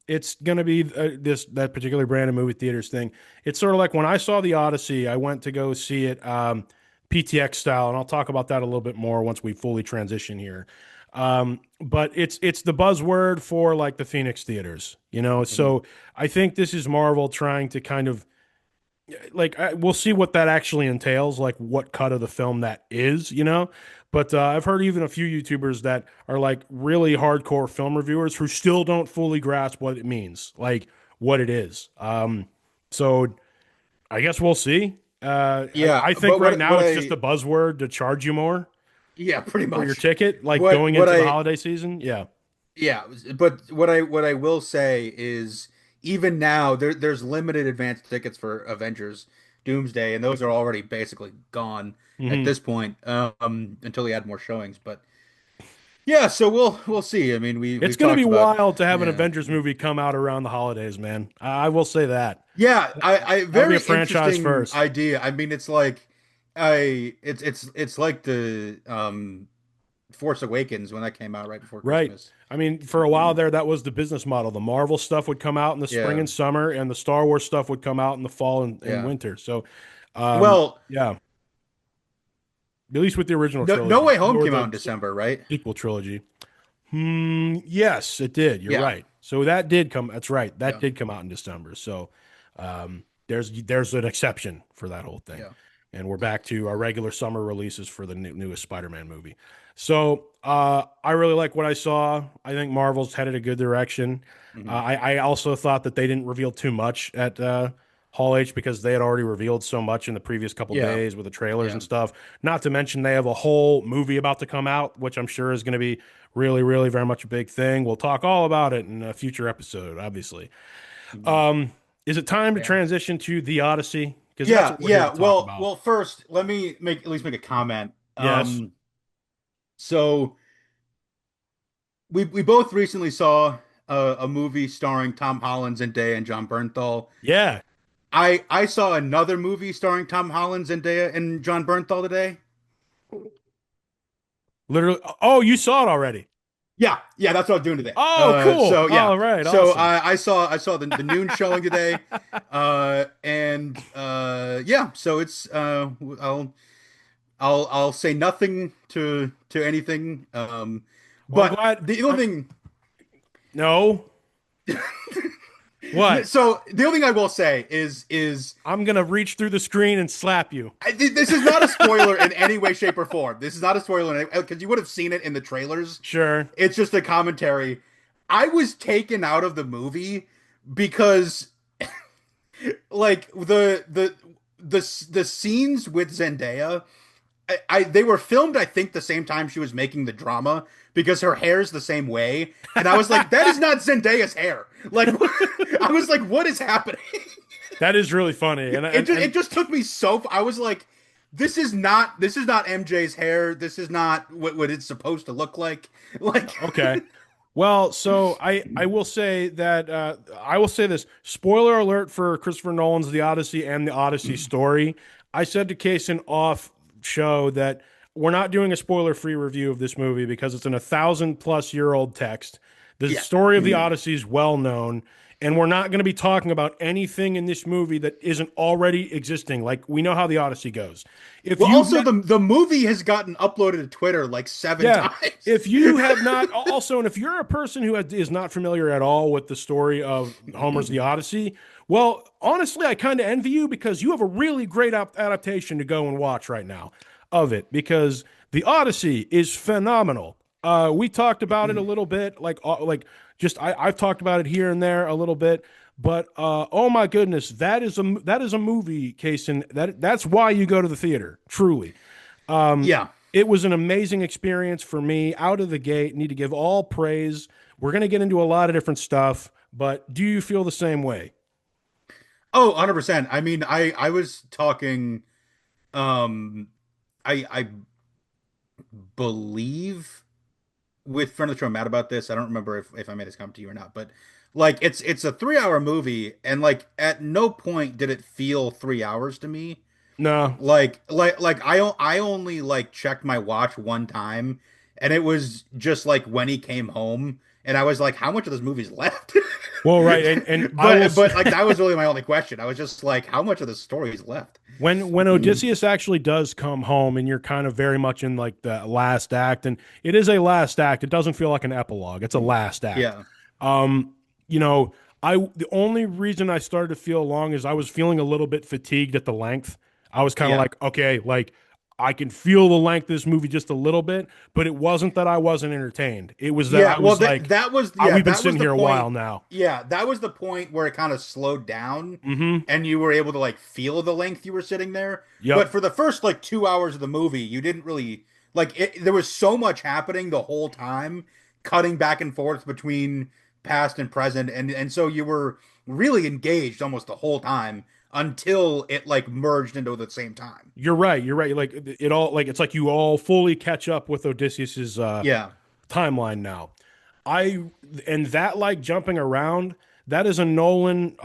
It's gonna be that particular brand of movie theaters thing. It's sort of like when I saw the Odyssey. I went to go see it PTX style, and I'll talk about that a little bit more once we fully transition here. But it's the buzzword for like the Phoenix theaters, you know. Mhm. So I think this is Marvel trying to kind of like we'll see what that actually entails, like what cut of the film that is, you know. But I've heard even a few YouTubers that are like really hardcore film reviewers who still don't fully grasp what it means, like what it is. So I guess we'll see. Yeah, I think but right now what it's just I a buzzword to charge you more yeah, pretty for your much. ticket, like What going what into the I holiday season. Yeah. Yeah, but what I will say is even now there's limited advance tickets for Avengers Doomsday, and those are already basically gone at Hmm. this point, until we add more showings. But yeah, so we'll see. I mean, It's we've going to be talked about wild to have an yeah. Avengers movie come out around the holidays, man. I will say that. Yeah, I That'll be a very franchise interesting first. idea. I mean, it's like it's like the Force Awakens when that came out right before Right. Christmas. I mean, for a while there, that was the business model. The Marvel stuff would come out in the spring Yeah, and summer, and the Star Wars stuff would come out in the fall and yeah. winter. So, Well, yeah, at least with the original No trilogy Way Home or came out the in December, right? sequel trilogy. Yes, it did. You're Yeah, right. So that did come. That's right. That yeah, did come out in December. So there's an exception for that whole thing, yeah. and we're back to our regular summer releases for the newest Spider-Man movie. So I really like what I saw. I think Marvel's headed a good direction. Hmm. I also thought that they didn't reveal too much at Hall H because they had already revealed so much in the previous couple Yeah, days with the trailers and yeah. stuff. Not to mention they have a whole movie about to come out, which I'm sure is going to be really, really very much a big thing. We'll talk all about it in a future episode, obviously. Mhm. Um, is it time to Yeah. transition to the Odyssey? Because that's Yeah, what we're here to yeah. talk about. First, let me make at least make a comment. Yes. So we both recently saw a movie starring Tom Holland, Zendaya, and John Bernthal. Yeah. I saw another movie starring Tom Holland, Zendaya, and John Bernthal today. Literally. Oh, you saw it already. Yeah, yeah, that's what I was doing today. Oh, cool. So yeah, All right. so Awesome. I saw the noon showing today, and yeah, so it's I'll say nothing to anything. Well, I'm But glad. the only thing, No. What? so the only thing I will say is I'm gonna reach through the screen and slap you. this is not a spoiler in any way, shape, or form. This is not a spoiler because you would have seen it in the trailers. Sure. It's just a commentary. I was taken out of the movie because like the scenes with Zendaya, I they were filmed I think the same time she was making the drama because her hair's the same way, and I was like, that is not Zendaya's hair. Like, I was like, what is happening? That is really funny. It just took me so. I was like, this is not MJ's hair. This is not what it's supposed to look like. Like, Okay. Well, so I will say that I will say this spoiler alert for Christopher Nolan's The Odyssey and the Odyssey story. I said to Casen off show that we're not doing a spoiler free review of this movie because it's an 1,000+ year old text. The yeah, story of the Odyssey is well known. And we're not going to be talking about anything in this movie that isn't already existing. Like we know how the Odyssey goes. If Well, you've also not, the movie has gotten uploaded to Twitter like seven yeah, times. if you have not, also, and if you're a person who is not familiar at all with the story of Homer's The Odyssey, well, honestly, I kind of envy you because you have a really great adaptation to go and watch right now of it because The Odyssey is phenomenal. We talked about it a little bit, like just I've talked about it here and there a little bit, but oh my goodness, that is a movie, Casen. That's why you go to the theater, truly. Yeah. It was an amazing experience for me out of the gate. Need to give all praise. We're going to get into a lot of different stuff, but do you feel the same way? Oh, 100%. I mean, I was talking I believe with friend of the show Matt about this. I don't remember if I made this comment to you or not, but like it's a 3 hour movie and like at no point did it feel 3 hours to me. No. Like I only like checked my watch one time and it was just like when he came home and I was like, how much of this movie's left? Well, right, and I will. But like that was really my only question. I was just like, how much of the story is left? When Odysseus actually does come home, and you're kind of very much in like the last act, and it is a last act. It doesn't feel like an epilogue. It's a last act. Yeah. Um, you know, the only reason I started to feel long is I was feeling a little bit fatigued at the length. I was kind of Yeah. like, okay, like I can feel the length of this movie just a little bit, but it wasn't that I wasn't entertained. It was that Yeah, I well was like, that was yeah, we've been that was sitting the here a point. while now. Yeah, that was the point where it kind of slowed down Mm-hmm. and you were able to like feel the length you were sitting there. But Yep. for the first like 2 hours of the movie, you didn't really like it, there was so much happening the whole time, cutting back and forth between past and present, and so you were really engaged almost the whole time until it like merged into the same time. You're right. You're right. Like it all, like it's like you all fully catch up with Odysseus's Yeah. timeline now. I and that like jumping around, that is a Nolan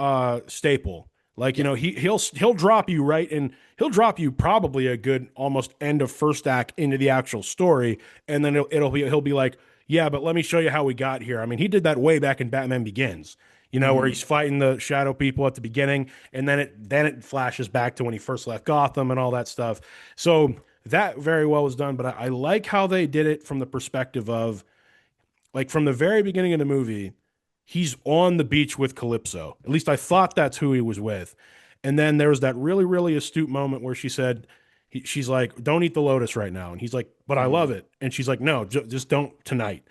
staple. Like, Yeah. he'll drop you right and he'll drop you probably a good almost end of first act into the actual story, and then he'll be like, yeah, but let me show you how we got here. I mean, he did that way back in Batman Begins. Where Mhm. he's fighting the shadow people at the beginning, and then it flashes back to when he first left Gotham and all that stuff. So that very well was done, but I like how they did it from the perspective of like from the very beginning of the movie, he's on the beach with Calypso. At least I thought that's who he was with. And then there was that really, really astute moment where she said, she's like, don't eat the lotus right now. And he's like, but I love Mhm. it. And she's like, no, just don't tonight.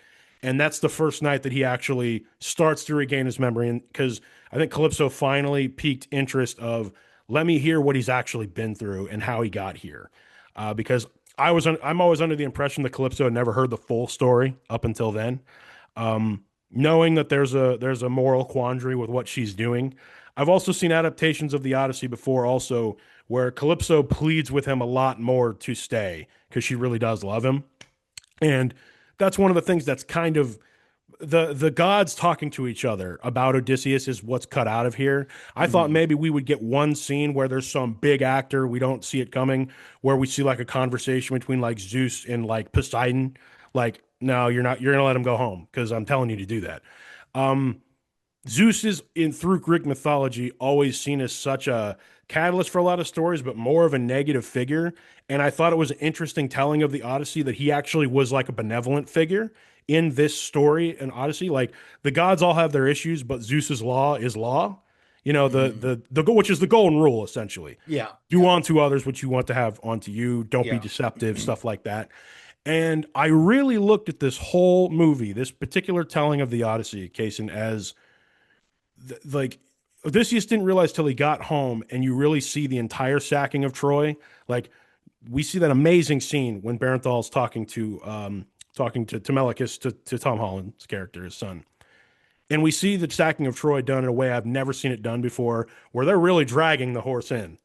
And that's the first night that he actually starts to regain his memory. And because I think Calypso finally piqued interest of, let me hear what he's actually been through and how he got here. Because I'm always under the impression that Calypso had never heard the full story up until then. Knowing that there's a moral quandary with what she's doing. I've also seen adaptations of the Odyssey before, also where Calypso pleads with him a lot more to stay because she really does love him, and that's one of the things that's kind of the gods talking to each other about Odysseus is what's cut out of here. I thought Mhm. maybe we would get one scene where there's some big actor we don't see it coming, where we see like a conversation between like Zeus and like Poseidon. Like, no, you're not. You're gonna let him go home because I'm telling you to do that. Um, Zeus is in through Greek mythology always seen as such a catalyst for a lot of stories, but more of a negative figure. And I thought it was an interesting telling of the Odyssey that he actually was like a benevolent figure in this story and Odyssey. Like the gods all have their issues, but Zeus's law is law. Mhm. Which is the golden rule essentially. Yeah. Do Yeah. unto others what you want to have onto you. Don't be Yeah. deceptive, stuff like that. And I really looked at this whole movie, this particular telling of the Odyssey, Cason, as like Odysseus didn't realize till he got home, and you really see the entire sacking of Troy. Like we see that amazing scene when Barenthal's talking to Telemachus, to Tom Holland's character, his son, and we see the sacking of Troy done in a way I've never seen it done before, where they're really dragging the horse in.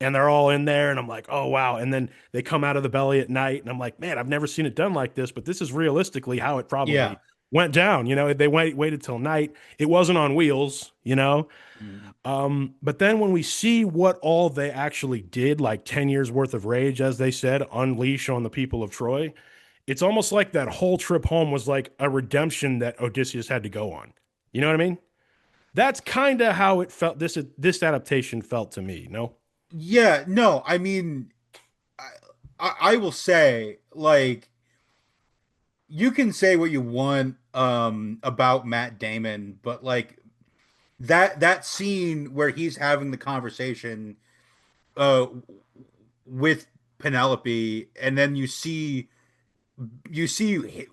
And they're all in there, and I'm like, oh wow. And then they come out of the belly at night, and I'm like, man, I've never seen it done like this, but this is realistically how it Yeah. probably went down. They waited till night. It wasn't on wheels. Mhm. But then when we see what all they actually did, like 10 years worth of rage, as they said, unleash on the people of Troy, it's almost like that whole trip home was like a redemption that Odysseus had to go on. You know what I mean? That's kind of how it felt. This adaptation felt to me. No. Yeah, no, I mean, I, I will say, like, you can say what you want about Matt Damon, but like that scene where he's having the conversation uh with Penelope, and then you see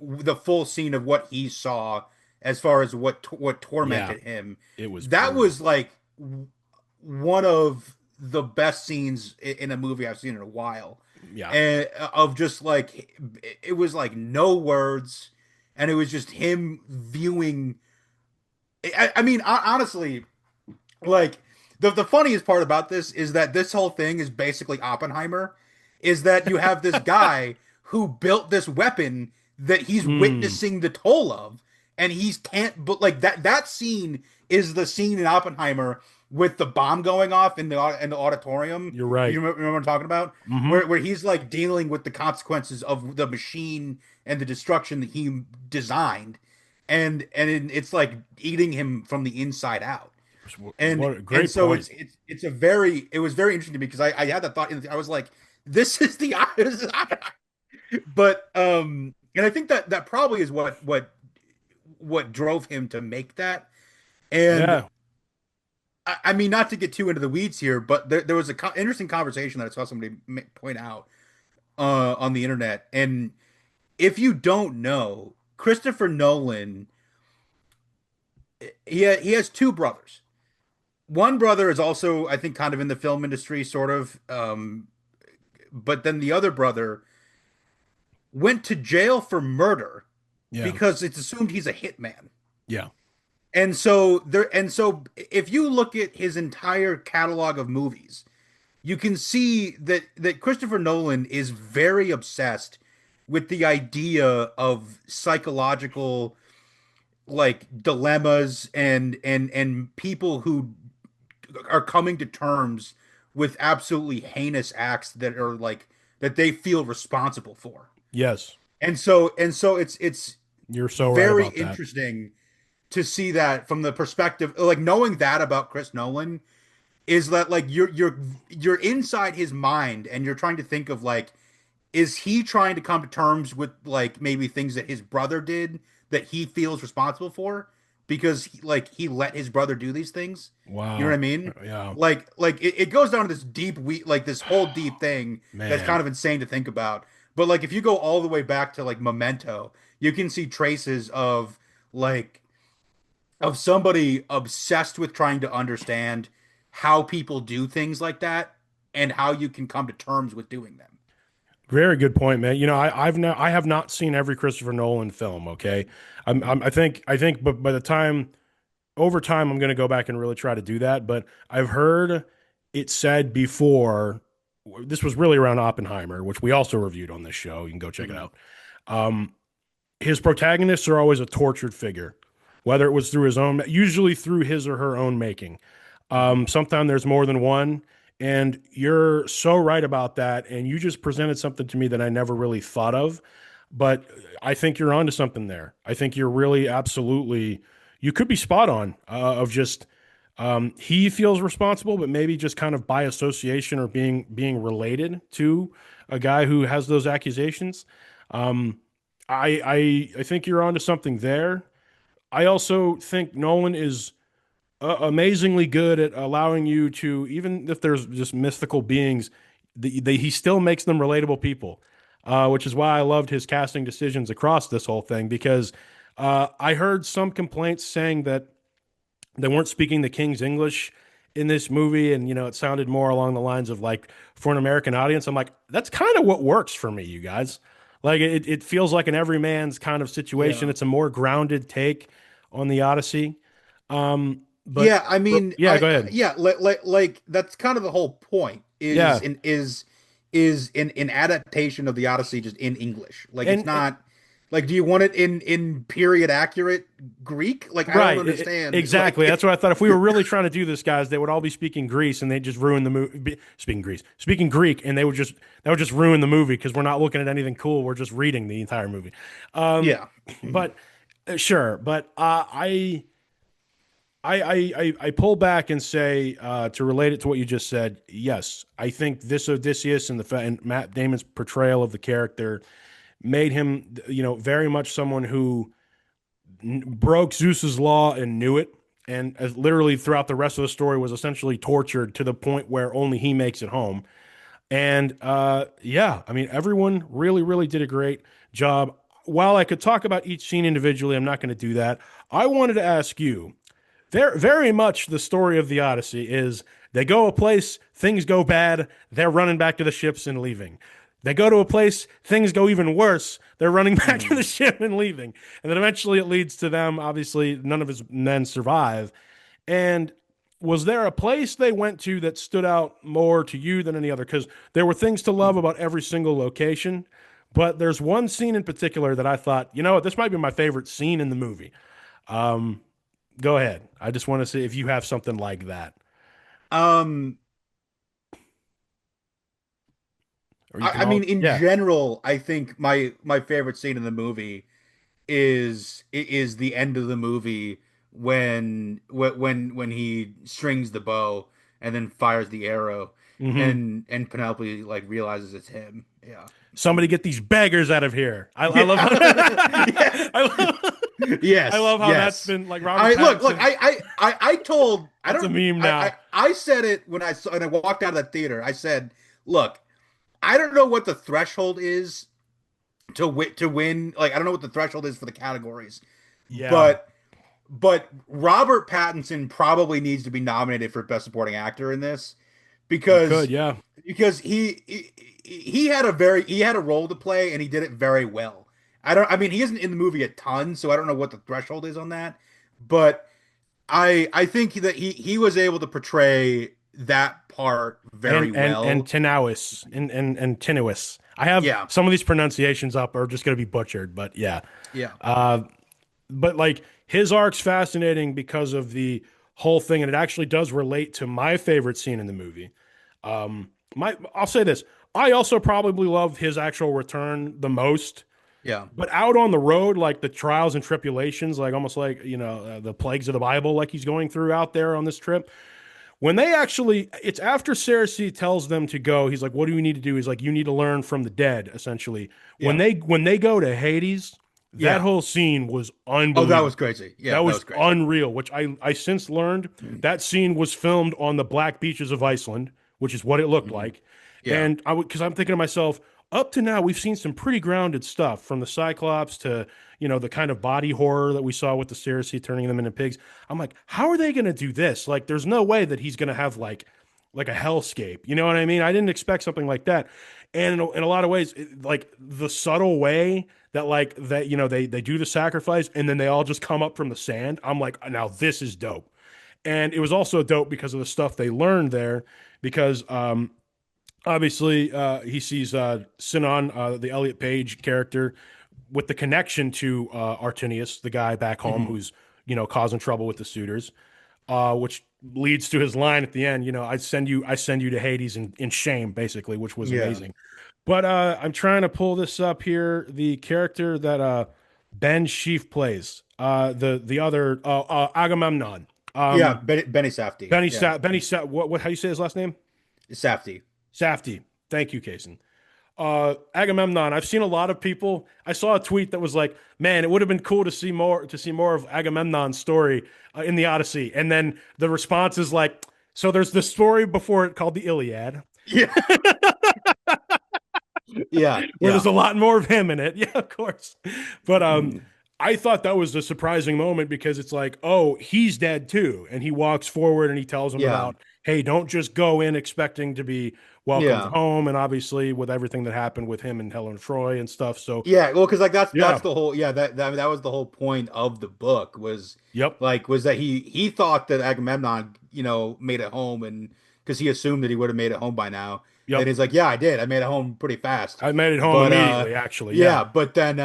the full scene of what he saw as far as what Yeah, tormented him. it was That brutal. was like one of the best scenes in a movie I've seen in a while, Yeah, and of just like it was like no words, and it was just him viewing. I mean, honestly, like the funniest part about this is that this whole thing is basically Oppenheimer, is that you have this guy who built this weapon that he's mm, witnessing the toll of, and he's can't. But like that scene is the scene in Oppenheimer with the bomb going off in the auditorium. you're You right. remember what I'm talking about? Hmm. Where he's like dealing with the consequences of the machine and the destruction that he designed, and it's like eating him from the inside out. What a And great so point. it's a very it was very interesting to me because I had that thought. I was like, this is the this is but and I think that that probably is what drove him to make that. And Yeah, I mean, not to get too into the weeds here, but there was a interesting conversation that I saw somebody point out on the internet. And if you don't know, Christopher Nolan, he has two brothers. One brother is also, I think, kind of in the film industry, sort of. But then the other brother went to jail for murder yeah, because it's assumed he's a hitman. yeah. And so if you look at his entire catalog of movies, you can see that Christopher Nolan is very obsessed with the idea of psychological like dilemmas and people who are coming to terms with absolutely heinous acts that are like that they feel responsible for. Yes, And so it's you're so right very about that. interesting to see that from the perspective like knowing that about Chris Nolan is that like you're inside his mind and you're trying to think of like is he trying to come to terms with like maybe things that his brother did that he feels responsible for because he let his brother do these things. You know what I Wow. mean? Yeah, Like it goes down to this deep we like this whole deep thing that's man. kind of insane to think about. But like if you go all the way back to like Memento, you can see traces of like of somebody obsessed with trying to understand how people do things like that and how you can come to terms with doing them. Very good point, man. You know, I have not seen every Christopher Nolan film. Okay, I think, but by the time over time, I'm going to go back and really try to do that. But I've heard it said before. This was really around Oppenheimer, which we also reviewed on this show. You can go check it Mhm. out. Um, his protagonists are always a tortured figure, whether it was through his own, usually through his or her own making. Mhm. Sometimes there's more than one. And you're so right about that. And you just presented something to me that I never really thought of. But I think you're onto something there. I think you're really absolutely, you could be spot on of just he feels responsible, but maybe just kind of by association or being related to a guy who has those accusations. Um, I think you're onto something there. I also think Nolan is amazingly good at allowing you to, even if there's just mystical beings, he still makes them relatable people, which is why I loved his casting decisions across this whole thing. Because I heard some complaints saying that they weren't speaking the King's English in this movie, and it sounded more along the lines of like for an American audience. I'm like, that's kind of what works for me, you guys. Like it feels like an everyman's kind of situation. Yeah. It's a more grounded take on the Odyssey. But Yeah, I mean, yeah, go ahead. yeah, like that's kind of the whole point Yeah, is an adaptation of the Odyssey just in English. Like it's and not like do you want it in period accurate Greek? Like I don't right, understand. exactly. That's Like what I thought. If we were really trying to do this, guys, they would all be speaking Greece, and they just ruin the movie. Speaking Greek, and that would just ruin the movie because we're not looking at anything cool. We're just reading the entire movie. Um, yeah. but sure, but I pull back and say to relate it to what you just said. Yes, I think this Odysseus and Matt Damon's portrayal of the character made him, very much someone who broke Zeus's law and knew it, and as literally throughout the rest of the story was essentially tortured to the point where only he makes it home. And yeah, I mean, everyone really, really did a great job. While I could talk about each scene individually, I'm not going to do that. I wanted to ask you, very much the story of the Odyssey is they go a place, things go bad, they're running back to the ships and leaving. They go to a place, things go even worse, they're running back to the ship and leaving. And then eventually it leads to them, obviously, none of his men survive. And was there a place they went to that stood out more to you than any other? Because there were things to love about every single location, but there's one scene in particular that I thought, you know what, this might be my favorite scene in the movie. Um, Go ahead. I just want to see if you have something like that, Um, or you can I all, mean, in yeah. general, I think my favorite scene in the movie is the end of the movie when he strings the bow and then fires the arrow Hmm. and Penelope like realizes it's him. Yeah. Somebody get these beggars out of here. I love how Yeah. Yeah. I love I Yes. love how that's Yes. been like Robert I look. Pattinson. I told I That's a don't meme now. I said it when I walked out of that theater. I said, look, I don't know what the threshold is to win. Like I don't know what the threshold is for the categories, Yeah, but Robert Pattinson probably needs to be nominated for Best Supporting Actor in this he could. because Yeah, he had he had a role to play and he did it very well. I mean he isn't in the movie a ton, so I don't know what the threshold is on that, but I think that he was able to portray that part very and well. Tenowis and Tenuous. I have Yeah. some of these pronunciations up are just going to be butchered, but yeah. Yeah. Uh, but like his arc's fascinating because of the whole thing, and it actually does relate to my favorite scene in the movie. My I'll say this: I also probably love his actual return the most. Yeah. But out on the road, like the trials and tribulations, like almost like the plagues of the Bible, like he's going through out there on this trip. When they actually, it's after Cersei tells them to go. He's like, "What do you need to do?" He's like, "You need to learn from the dead." Essentially, Yeah. when they go to Hades, that Yeah. whole scene was Oh, that was unbelievable. crazy. Yeah, That that was was crazy. unreal. Which I since learned that scene was filmed on the black beaches of Iceland, which is what it looked Mhm. like. Yeah. And I would because I'm thinking to myself, up to now we've seen some pretty grounded stuff from the Cyclops to the kind of body horror that we saw with the Cersei turning them into pigs. I'm like, how are they going to do this? Like, there's no way that he's going to have like a hellscape. You know what I mean? I didn't expect something like that. And in a lot of ways, like the subtle way that they do the sacrifice and then they all just come up from the sand. I'm like, now this is dope. And it was also dope because of the stuff they learned there. Because obviously he sees Sinon, the Elliot Page character, with the connection to Artinius, the guy back home Hmm. who's causing trouble with the suitors, which leads to his line at the end. I send you to Hades in shame, basically, which was Yeah. amazing. But I'm trying to pull this up here. The character that Ben Sheaf plays, the other Agamemnon, Yeah. um, Benny Safdie. Yeah. What how you say his last name? Safdie. Safdie. Thank you, Casen. Agamemnon. I've seen a lot of people. I saw a tweet that was like, "Man, it would have been cool to see more of Agamemnon's story in the Odyssey." And then the response is like, "So there's the story before it called the Iliad, Yeah. Yeah. where there's Yeah. a lot more of him in it." Yeah, of course. But Mhm. I thought that was a surprising moment because it's like, oh, he's dead too, and he walks forward and he tells him Yeah. about, hey, don't just go in expecting to be welcomed Yeah. home, and obviously with everything that happened with him and Helen Troy and stuff. So Yeah. Well, because like that's yeah, the whole that was the whole point of the book yep, was that he thought that Agamemnon made it home and because he assumed that he would have made it home by now. And yep. he's like, yeah, I did. I made it home pretty fast. I made it home But immediately. Actually, yeah. yeah, but then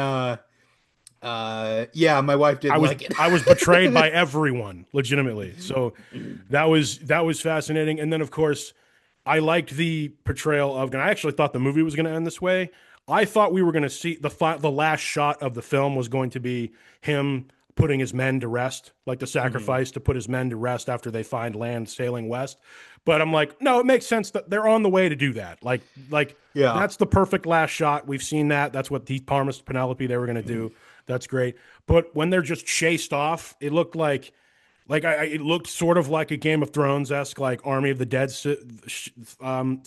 yeah, my wife I didn't was like I was betrayed by it. everyone, legitimately. So that was fascinating. And then of course, I liked the portrayal of, and I actually thought the movie was going to end this way. I thought we were going to see the last shot of the film was going to be him putting his men to rest, like the Hmm. sacrifice to put his men to rest after they find land sailing west. But I'm like, no, it makes sense that they're on the way to do that. Like Yeah. that's the perfect last shot. We've seen that. That's what he promised Penelope they were going to do. That's great. But when they're just chased off, it looked like it looked sort of like a Game of Thrones esque, like Army of the Dead um,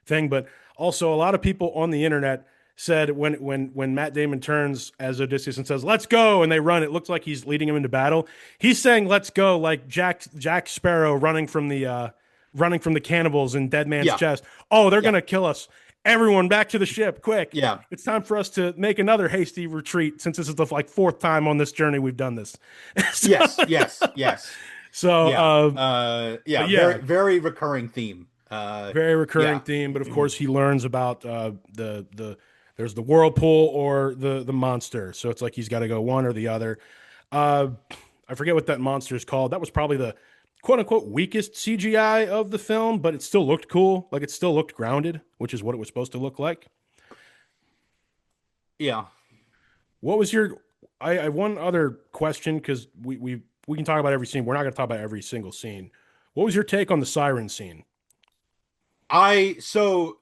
thing. But also, a lot of people on the internet said when Matt Damon turns as Odysseus and says "Let's go" and they run, it looks like he's leading him into battle. He's saying "Let's go" like Jack Sparrow running from the cannibals in Dead Man's Yeah. Chest. Oh, they're Yeah. gonna kill us! Everyone back to the ship, quick! Yeah. It's time for us to make another hasty retreat since this is the like fourth time on this journey we've done this. so, Yes. Yes. Yes. so Yeah. but Yeah. yeah, Very, very recurring theme. very recurring Yeah. theme. But of course, he learns about the there's the whirlpool or the monster. So it's like he's got to go one or the other. Uh, I forget what that monster is called. That was probably the quote unquote weakest CGI of the film, but it still looked cool. Like it still looked grounded, which is what it was supposed to look like. Yeah. What was your? I have one other question because we can talk about every scene. We're not going to talk about every single scene. What was your take on the siren scene? So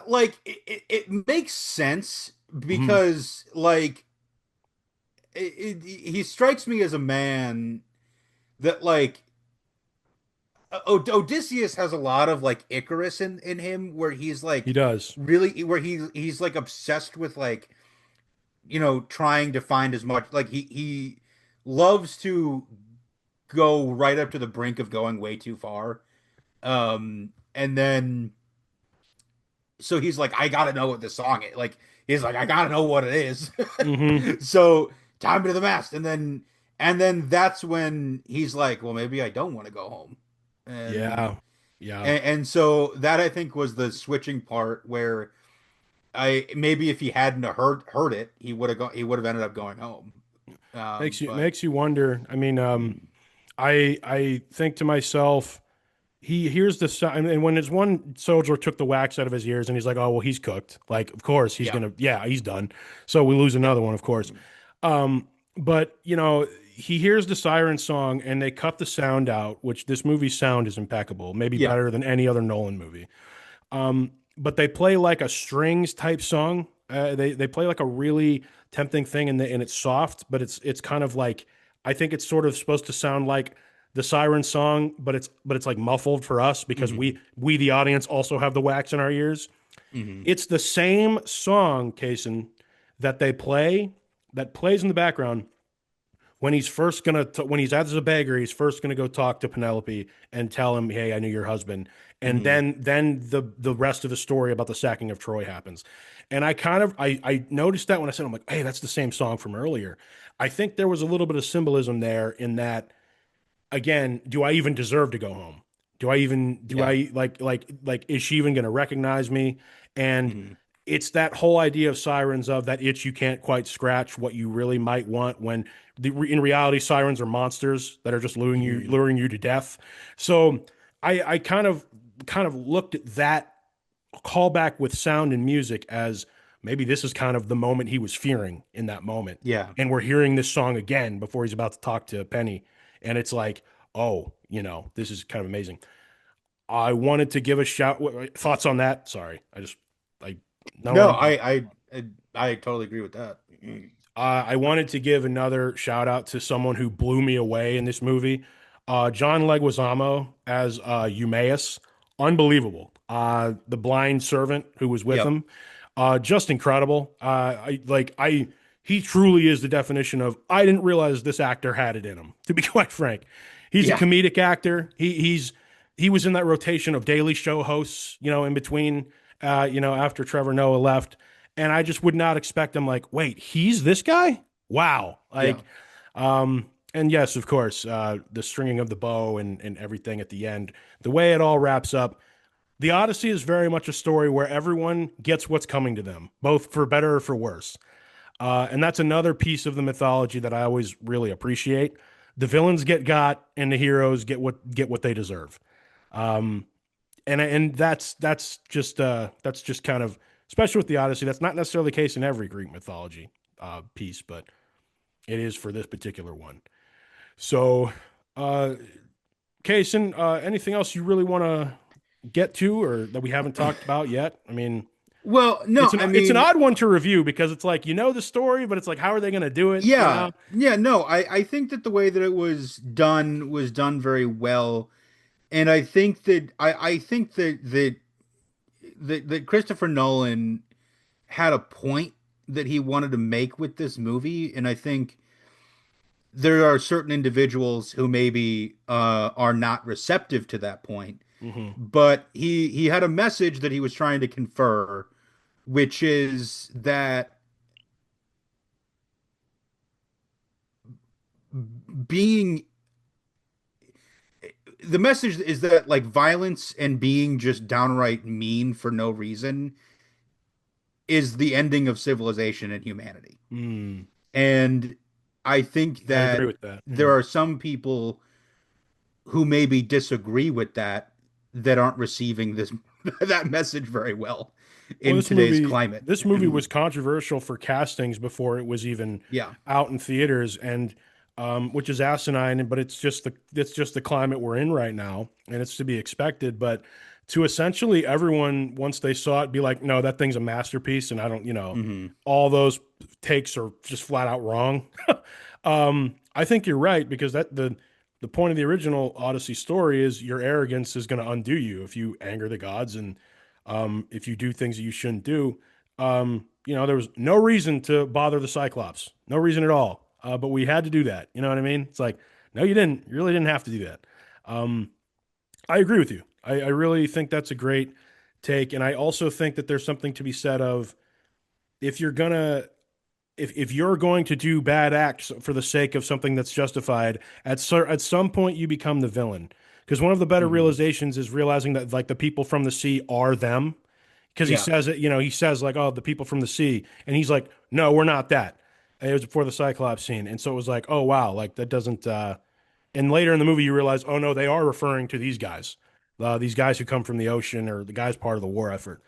like it makes sense Mhm. because like he strikes me as a man that like Odysseus has a lot of like Icarus in him where he's He like does. really where he's like obsessed with like trying to find as much like he loves to go right up to the brink of going way too far. And then so he's like, I gotta know what this song is. Like he's like, I gotta know what it is. Hmm. So time to the mast, and then that's when he's like, well, maybe I don't want to go home, and Yeah. Yeah. and so that I think was the switching part where I maybe if he hadn't heard it, he would have ended up going home. But Makes you wonder. I mean, I think to myself, he hears the sound, and when his one soldier took the wax out of his ears, and he's like, "Oh well, he's cooked." Like, of course he's yeah, gonna, yeah, he's done. So we lose yeah, another one, of course. But he hears the siren song, and they cut the sound out, which this movie's sound is impeccable, maybe yeah, better than any other Nolan movie. But they play like a strings type song. They play like a really tempting thing, and it's soft, but it's kind of like I think it's sort of supposed to sound like the siren song, but it's like muffled for us because hmm we the audience also have the wax in our ears. hmm It's the same song, Casen, that they play that plays in the background when he's first when he's as a beggar, he's first gonna go talk to Penelope and tell him, "Hey, I knew your husband." And hmm then the rest of the story about the sacking of Troy happens. And I noticed that when I said, I'm like, "Hey, that's the same song from earlier." I think there was a little bit of symbolism there in that again, do I even deserve to go home? Do yeah, I like is she even going to recognize me? And hmm it's that whole idea of sirens of that itch you can't quite scratch what you really might want when in reality sirens are monsters that are just hmm luring you to death. So I kind of looked at that callback with sound and music as maybe this is kind of the moment he was fearing in that moment. yeah, And we're hearing this song again before he's about to talk to Penny. And it's like, oh, this is kind of amazing. I wanted to give a shout. Thoughts on that? Sorry. I not no, only I totally agree with that. I wanted to give another shout out to someone who blew me away in this movie. John Leguizamo as Eumaeus. Unbelievable. The blind servant who was with Yep. him. Just incredible. He truly is the definition of I didn't realize this actor had it in him, to be quite frank. He's a Yeah. comedic actor. He was in that rotation of Daily Show hosts, in between after Trevor Noah left. And I just would not expect him like, wait, he's this guy? Wow. Yeah. And yes, of course, the stringing of the bow and everything at the end, the way it all wraps up. The Odyssey is very much a story where everyone gets what's coming to them, both for better or for worse. And that's another piece of the mythology that I always really appreciate. The villains get got, and the heroes get what they deserve. Um, and that's just kind of especially with the Odyssey. That's not necessarily the case in every Greek mythology. piece, but it is for this particular one. So, Casen, anything else you really want to get to or that we haven't talked about yet? I mean, Well, no, I it's an mean, odd one to review because it's like you know the story, but it's like how are they going to do it? You yeah, know? yeah, no, I think that the way that it was done very well, and I think that Christopher Nolan had a point that he wanted to make with this movie, and I think there are certain individuals who maybe are not receptive to that point, Hmm. but he had a message that he was trying to confer, which is that being the message is that like violence and being just downright mean for no reason is the ending of civilization and humanity. Mm, And I think I agree that with that. there Yeah. are some people who maybe disagree with that aren't receiving this that message very well Well, in today's climate. this movie was controversial for castings before it was even Yeah. out in theaters, and which is asinine. But it's just the climate we're in right now, and it's to be expected. But to essentially everyone once they saw it, be like, no, that thing's a masterpiece, and I don't, Hmm. all those takes are just flat out wrong. I think you're right because the point of the original Odyssey story is your arrogance is going to undo you if you anger the gods and if you do things that you shouldn't do. There was no reason to bother the Cyclops, no reason at all. But we had to do that. You know what I mean? It's like, no, you didn't. You really didn't have to do that. Um, I agree with you. I really think that's a great take, and I also think that there's something to be said of if you're gonna if you're going to do bad acts for the sake of something that's justified, at some point you become the villain. Because one of the better Hmm. realizations is realizing that like the people from the sea are them. Because he Yeah. says it, he says like, "Oh, the people from the sea," and he's like, "No, we're not that." And it was before the Cyclops scene, and so it was like, "Oh wow, like that doesn't." And later in the movie, you realize, "Oh no, they are referring to these guys who come from the ocean or the guys part of the war effort."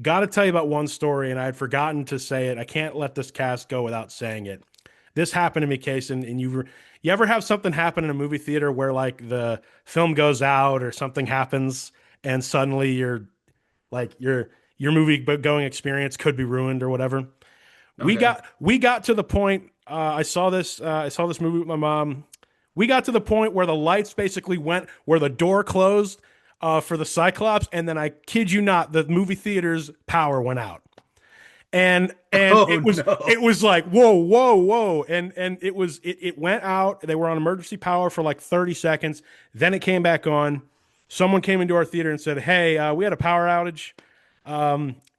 Got to tell you about one story, and I had forgotten to say it. I can't let this cast go without saying it. This happened to me, Case, and you ever have something happen in a movie theater where like the film goes out or something happens, and suddenly like your movie going experience could be ruined or whatever. Okay. We got to the point. I saw this movie with my mom. We got to the point where the lights basically went where the door closed for the Cyclops, and then I kid you not, the movie theater's power went out, and Oh no. it was like whoa, and it went out. They were on emergency power for like 30 seconds, then it came back on. Someone came into our theater and said, "Hey, we had a power outage.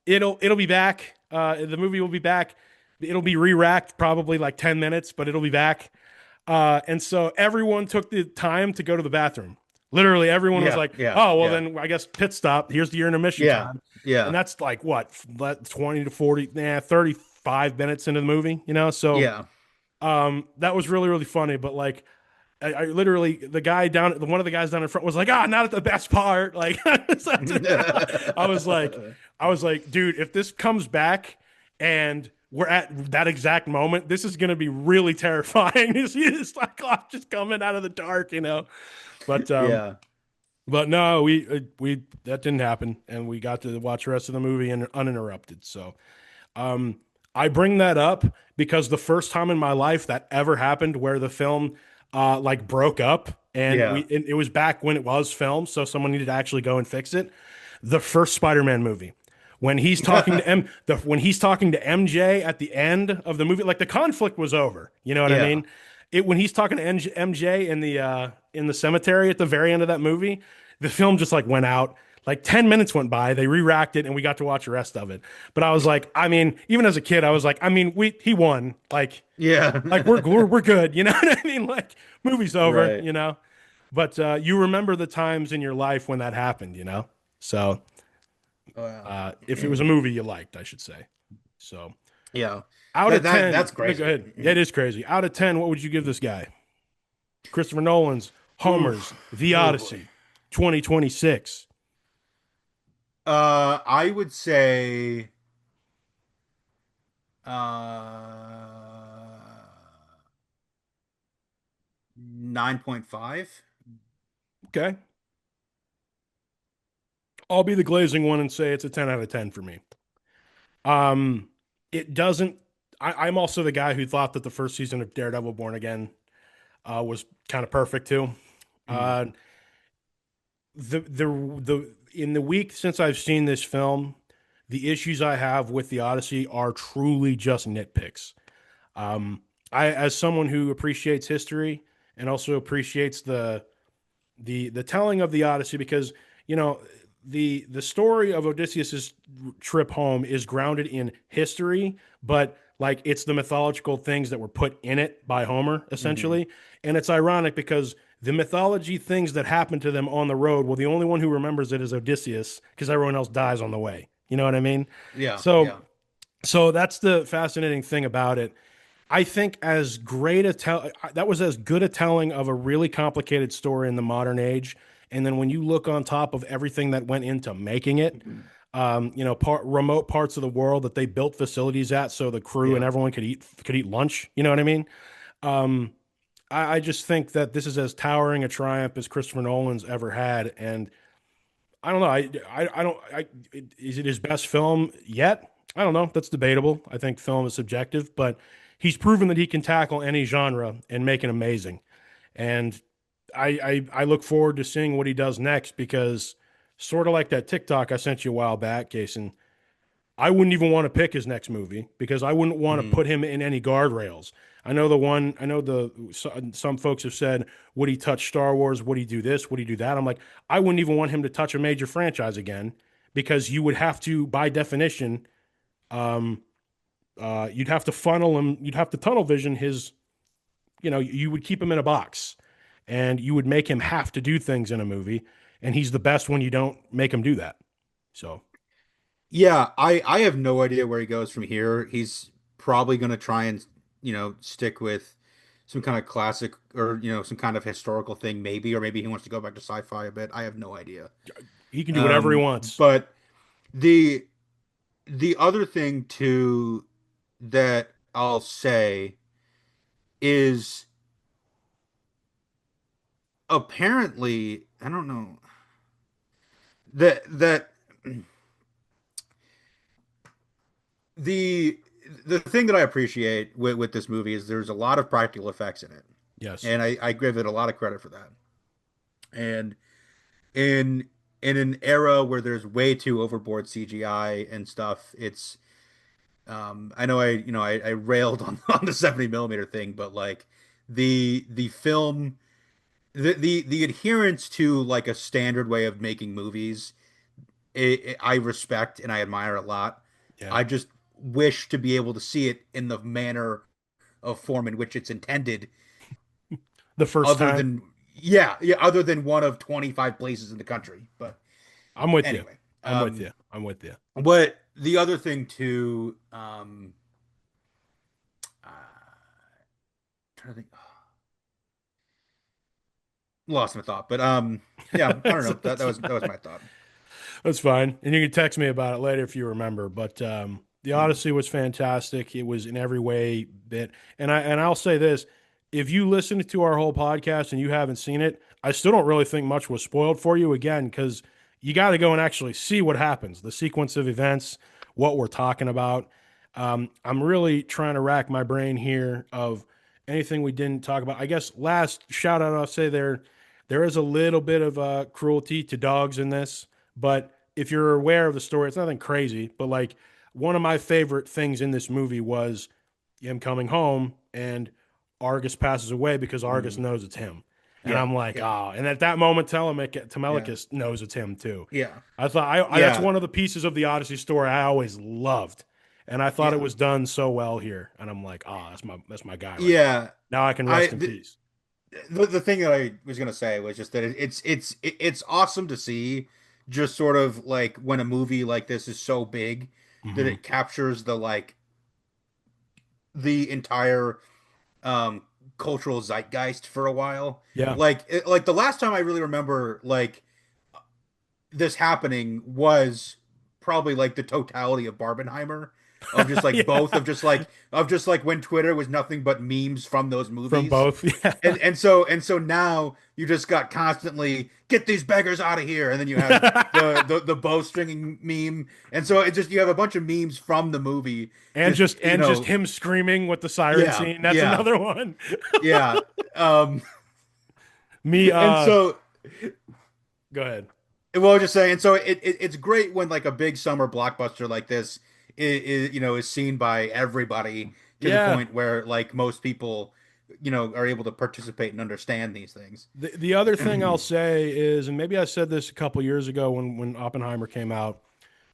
It'll be back. The movie will be back. It'll be re-racked probably like 10 minutes, but it'll be back." And so everyone took the time to go to the bathroom. Literally, everyone was Yeah, like, yeah, "Oh, well, yeah, then I guess pit stop. Here's the intermission yeah, time." And yeah, that's like what 20 to 40, 35 minutes into the movie, So yeah. that was really really funny. But like, I literally the guy down, one of the guys down in front was like, "Ah, not at the best part." Like, I was like, I was like, dude, if this comes back and we're at that exact moment, this is going to be really terrifying to see this Cyclops just coming out of the dark. But Yeah. no, we that didn't happen, and we got to watch the rest of the movie uninterrupted. So, um, I bring that up because the first time in my life that ever happened, where the film like broke up, and Yeah. it was back when it was filmed, so someone needed to actually go and fix it. The first Spider-Man movie. When he's talking to MJ at the end of the movie, like the conflict was over. You know what I Yeah. mean? When he's talking to MJ in the cemetery at the very end of that movie, the film just like went out. Like 10 minutes went by, they re-racked it, and we got to watch the rest of it. But I was like, I mean, even as a kid, I was like, I mean, he won. Like Yeah. we're good. You know what I mean? Like movie's over. Right. But you remember the times in your life when that happened. So Wow. if it was a movie you liked, I should say. So Yeah. out That of that 10, that's yeah, go crazy. ahead. Yeah, it is crazy. Out of 10, what would you give this guy? Christopher Nolan's Homer's Oof. The Oh boy. Odyssey, 2026. I would say 9.5. Okay. I'll be the glazing one and say it's a 10 out of 10 for me. Um, it doesn't. I'm also the guy who thought that the first season of Daredevil Born Again was kind of perfect too. Mhm. Uh, the in the week since I've seen this film, the issues I have with the Odyssey are truly just nitpicks. Um, as someone who appreciates history and also appreciates the telling of the Odyssey, because you know the story of Odysseus's trip home is grounded in history, but like it's the mythological things that were put in it by Homer Mhm. essentially, and it's ironic because the mythology things that happened to them on the road, well, the only one who remembers it is Odysseus because everyone else dies on the way. You know what I mean? Yeah, So yeah. so that's the fascinating thing about it. I think as great a tell that was as good a telling of a really complicated story in the modern age. And then when you look on top of everything that went into making it, remote parts of the world that they built facilities at so the crew and Yeah. everyone could eat lunch. You know what I mean? Um, I just think that this is as towering a triumph as Christopher Nolan's ever had, and I don't know. I don't. Is it his best film yet? I don't know. That's debatable. I think film is subjective, but he's proven that he can tackle any genre and make it amazing. And I look forward to seeing what he does next because sort of like that TikTok I sent you a while back, Jason. I wouldn't even want to pick his next movie because I wouldn't want to Mhm. put him in any guardrails. I know the one. I know some folks have said, would he touch Star Wars? Would he do this? Would he do that? I'm like, I wouldn't even want him to touch a major franchise again because you would have to, by definition, um, you'd have to funnel him. You'd have to tunnel vision his. You would keep him in a box, and you would make him have to do things in a movie. And he's the best when you don't make him do that. So Yeah, I have no idea where he goes from here. He's probably going to try and, stick with some kind of classic or, some kind of historical thing maybe, or maybe he wants to go back to sci-fi a bit. I have no idea. he can do whatever he wants. But the the other thing too that I'll say is apparently, I don't know, that the the thing that I appreciate with this movie is there's a lot of practical effects in it. Yes. And I give it a lot of credit for that. And in in an era where there's way too overboard CGI and stuff, it's I know I railed on, on the 70 millimeter thing, but like the film the adherence to like a standard way of making movies, I respect and I admire a lot. Yeah. I just wish to be able to see it in the manner of form in which it's intended, The first other time. than yeah, other than one of 25 places in the country. But I'm with you. anyway, I'm with you. I'm with you. what the other thing too, trying to think, lost my thought, but yeah, I don't that's, know. That that's, that was my thought. that's fine. And you can text me about it later if you remember. But the Mm. Odyssey was fantastic. It was in every way bit. And I'll say this: if you listen to our whole podcast and you haven't seen it, I still don't really think much was spoiled for you again because you got to go and actually see what happens, the sequence of events, what we're talking about. I'm really trying to rack my brain here of anything we didn't talk about. I guess last shout out, I'll say there is a little bit of cruelty to dogs in this, but if you're aware of the story, it's nothing crazy. But like one of my favorite things in this movie was him coming home and Argus passes away because Argus Mm. knows it's him. And Yeah, I'm like, yeah, oh, and at that moment, yeah, Telemachus knows it's him too. yeah, I thought that's yeah, one of the pieces of the Odyssey story I always loved, and I thought it yeah, was done so well here. And I'm like, oh, that's my guy right there. yeah. Now I can I rest in peace. the thing that I was gonna say was just that it's awesome to see, just sort of like when a movie like this is so big that Hmm. it captures the entire um cultural zeitgeist for a while. Yeah, Like the last time I really remember like this happening was probably like the totality of Barbenheimer, of just like Yeah, both of just like when Twitter was nothing but memes from those from movies. both. Yeah. And so now you just got constantly get these beggars out of here, and then you have the bowstringing meme, and so it just you have a bunch of memes from the movie, just And just him screaming with the siren yeah, scene. That's yeah, another one. yeah, um, Me, and so go ahead. well, I was just saying, so it's great when like a big summer blockbuster like this is seen by everybody to the Yeah. point where like most people are able to participate and understand these things. The other thing I'll say is, and maybe I said this a couple years ago when Oppenheimer came out,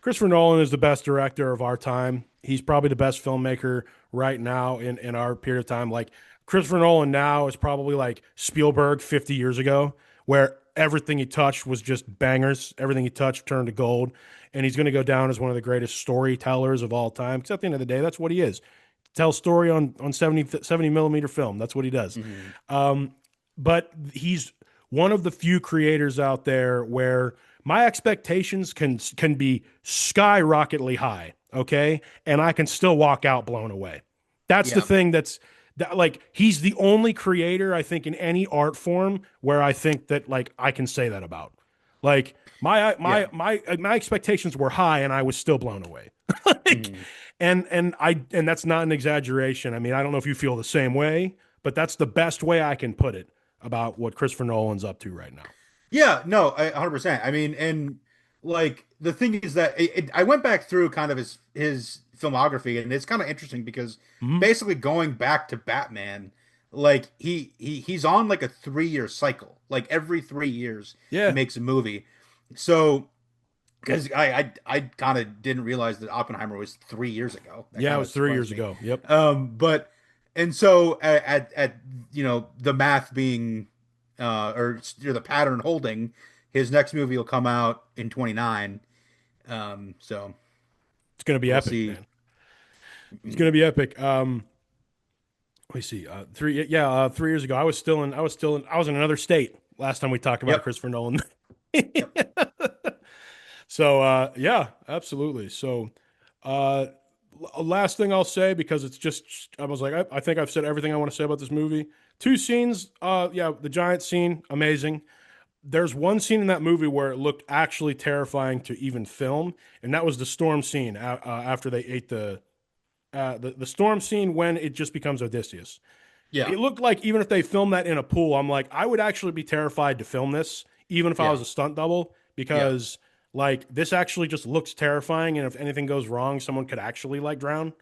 Christopher Nolan is the best director of our time. He's probably the best filmmaker right now in our period of time. Like Christopher Nolan now is probably like Spielberg 50 years ago, where everything he touched was just bangers. Everything he touched turned to gold. And he's going to go down as one of the greatest storytellers of all time. Because at the end of the day, that's what he is. Tell story on 70 millimeter film. That's what he does. Mhm. Um, but he's one of the few creators out there where my expectations can be skyrocketly high, okay, and I can still walk out blown away. That's the Yeah, thing. That like he's the only creator I think in any art form where I think that like I can say that about. Like yeah. my expectations were high and I was still blown away. Like, Mhm. and that's not an exaggeration. I mean, I don't know if you feel the same way, but that's the best way I can put it about what Christopher Nolan's up to right now. Yeah, no, 100%. I mean, and like the thing is that I went back through kind of his filmography, and it's kind of interesting because Mhm. basically going back to Batman, like he's on like a 3 year cycle. Like every 3 years he Yeah. makes a movie. So because I kind of didn't realize that Oppenheimer was 3 years ago. That Yeah, it kind of was 3 years surprised me. ago. Yep. But and so at the math being or the pattern holding, his next movie will come out in 29. So It's going to be we'll epic, see. man. It's going to be epic. Let me see. 3 years ago, I was in another state last time we talked about Yep. Christopher Nolan. Yep. So, yeah, absolutely. So, uh, last thing I'll say, because it's just, I was like, I think I've said everything I want to say about this movie. Two scenes. Yeah, the giant scene, amazing. There's one scene in that movie where it looked actually terrifying to even film, and that was the storm scene after they ate the storm scene when it just becomes Odysseus. Yeah. It looked like even if they filmed that in a pool, I'm like, I would actually be terrified to film this, even if I was Yeah. a stunt double, Yeah. because like this actually just looks terrifying, and if anything goes wrong, someone could actually like drown.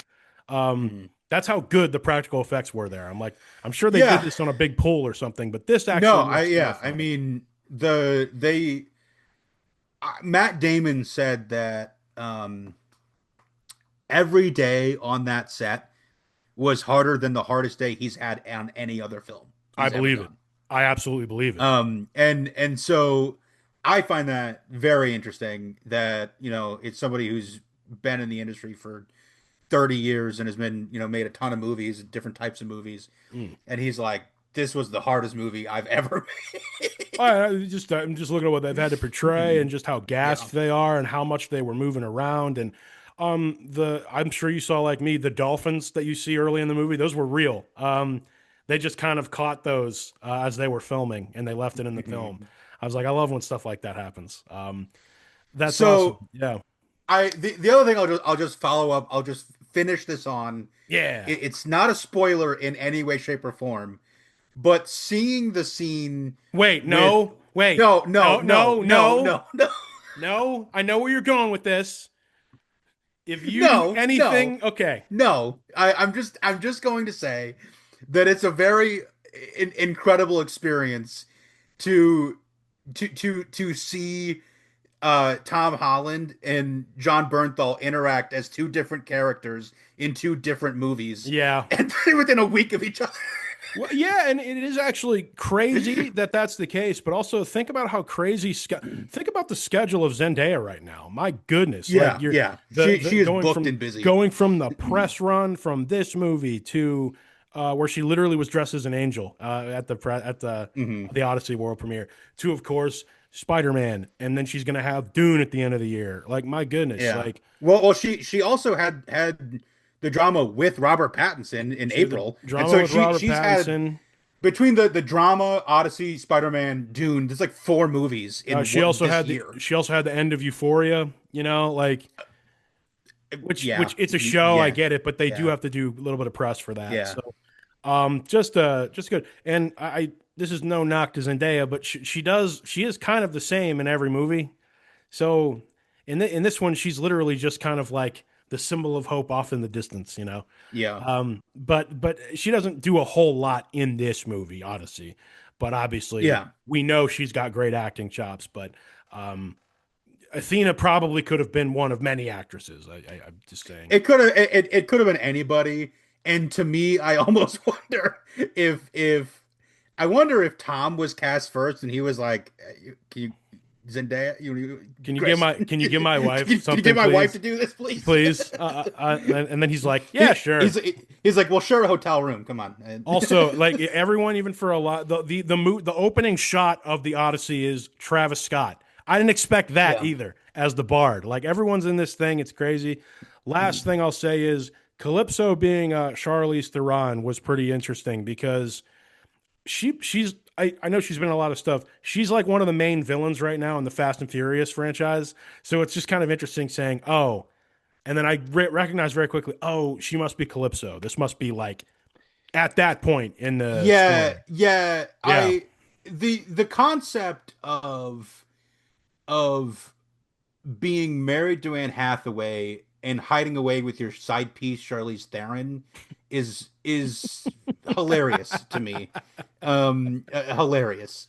Um, Mhm. that's how good the practical effects were there. I'm like, I'm sure they did Yeah. this on a big pool or something, but this No, actually I looks yeah. I terrifying. mean Matt Damon said that every day on that set was harder than the hardest day he's had on any other film I he's ever believe it. done. I absolutely believe it. And so I find that very interesting that, it's somebody who's been in the industry for 30 years and has been, made a ton of movies, different types of movies. Mm. And he's like, this was the hardest movie I've ever I'm just looking at what they've had to portray made. and just how Yeah. gassed they are and how much they were moving around. And the I'm sure you saw like me the dolphins that you see early in the movie. Those were real. They just kind of caught those as they were filming and they left it in the film. I was like, I love when stuff like that happens. That's awesome. So Yeah, the other thing I'll just follow up. I'll just finish this on. yeah. It's not a spoiler in any way, shape, or form, but seeing the scene Wait, with no, wait, no, no, no, no, no, no, no, no, no, no. I know where you're going with this. If you do no, no, anything, okay. no. I'm just going to say that it's a very incredible experience to to see Tom Holland and John Bernthal interact as two different characters in two different movies, Yeah. and they're within a week of each other. Well, yeah, and it is actually crazy that that's the case. But also think about how think about the schedule of Zendaya right now. My goodness, like Yeah, you're yeah. the She is going booked from and busy. the press run from this movie to where she literally was dressed as an angel at the Hmm. the Odyssey world premiere to, of course, Spider-Man, and then she's gonna have Dune at the end of the year. Like, my goodness, Yeah. like Well, she also had the drama with Robert Pattinson in she had the April, and drama so with Robert she's had Pattinson. between the drama, Odyssey, Spider-Man, Dune. There's like four movies in She what also this had the year. end of Euphoria. Like which Yeah, it's a show, I yeah, get it, but they do yeah, have to do a little bit of press for that. yeah, So just good. And this is no knock to Zendaya, but she is kind of the same in every movie. So in this one, she's literally just kind of like the symbol of hope off in the distance. yeah, But she doesn't do a whole lot in this movie, Odyssey. But obviously, yeah. we know she's got great acting chops. But um, Athena probably could have been one of many actresses. I'm just saying. It could have been anybody. And to me, I almost wonder if I wonder if Tom was cast first and he was like, "Can you Zendaya, Chris, Can you give my wife can you get something, my wife please? to do this, please?" Please. And then he's like, yeah, sure. He's like, "Well, share a hotel room. Come on." And Also, like everyone, even for a lot, the opening shot of the Odyssey is Travis Scott. I didn't expect that yeah. either as the Bard. Like everyone's in this thing, it's crazy. Last Mhm. thing I'll say is Calypso being Charlize Theron was pretty interesting because I know she's been in a lot of stuff. She's like one of the main villains right now in the Fast and Furious franchise. So it's just kind of interesting saying, oh, and then I recognize very quickly, oh, she must be Calypso. This must be like at that point in the Yeah, story. yeah. Yeah. The concept of being married to Anne Hathaway and hiding away with your side piece Charlize Theron is hilarious to me. Hilarious.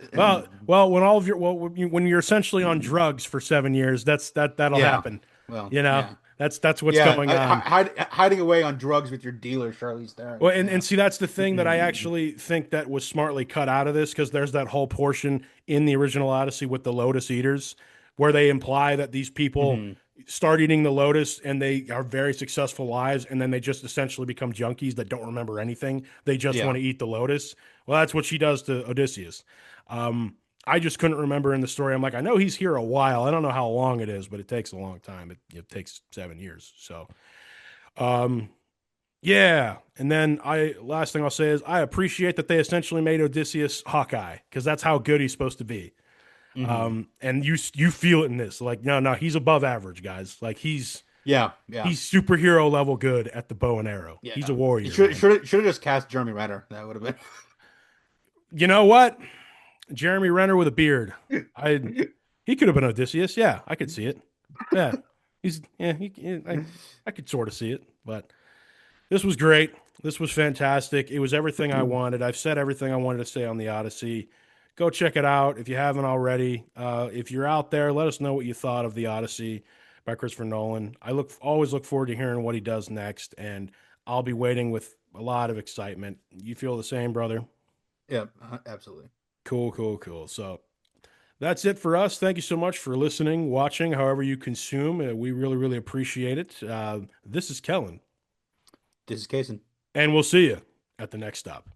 When you're essentially on drugs for 7 years, that'll Yeah. happen. Well, You know, yeah. that's what's Yeah, going on. hiding away on drugs with your dealer, Charlize Theron. Well, and Yeah. see, that's the thing that I actually think that was smartly cut out of this because there's that whole portion in the original Odyssey with the Lotus Eaters where they imply that these people Hmm. start eating the lotus and they are very successful lives and then they just essentially become junkies that don't remember anything. They just want Yeah. to eat the lotus. Well, that's what she does to Odysseus. Um, I just couldn't remember in the story. I'm like, I know he's here a while. I don't know how long it is, but it takes a long time. It takes 7 years. So, um, yeah, and then I last thing I'll say is I appreciate that they essentially made Odysseus Hawkeye because that's how good he's supposed to be. Hmm. And you feel it in this. Like no, he's above average, guys. Like Yeah. Yeah. he's superhero level good at the bow and arrow. He's Yeah. a warrior, Should man. should have just cast Jeremy Renner. That would have You know what? Jeremy Renner with a beard. I been. He could have been Odysseus. Yeah, I could see it. Yeah, I could sort of see it, but this was great. This was fantastic. It was everything I wanted. I've said everything I wanted to say on the Odyssey. Go check it out if you haven't already. If you're out there, let us know what you thought of the Odyssey by Christopher Nolan. I always look forward to hearing what he does next, and I'll be waiting with a lot of excitement. You feel the same, brother? Yeah, absolutely. Cool, cool, cool. So that's it for us. Thank you so much for listening, watching, however you consume. We really, really appreciate it. This is Kellan, This is Casen. and we'll see you at the next stop.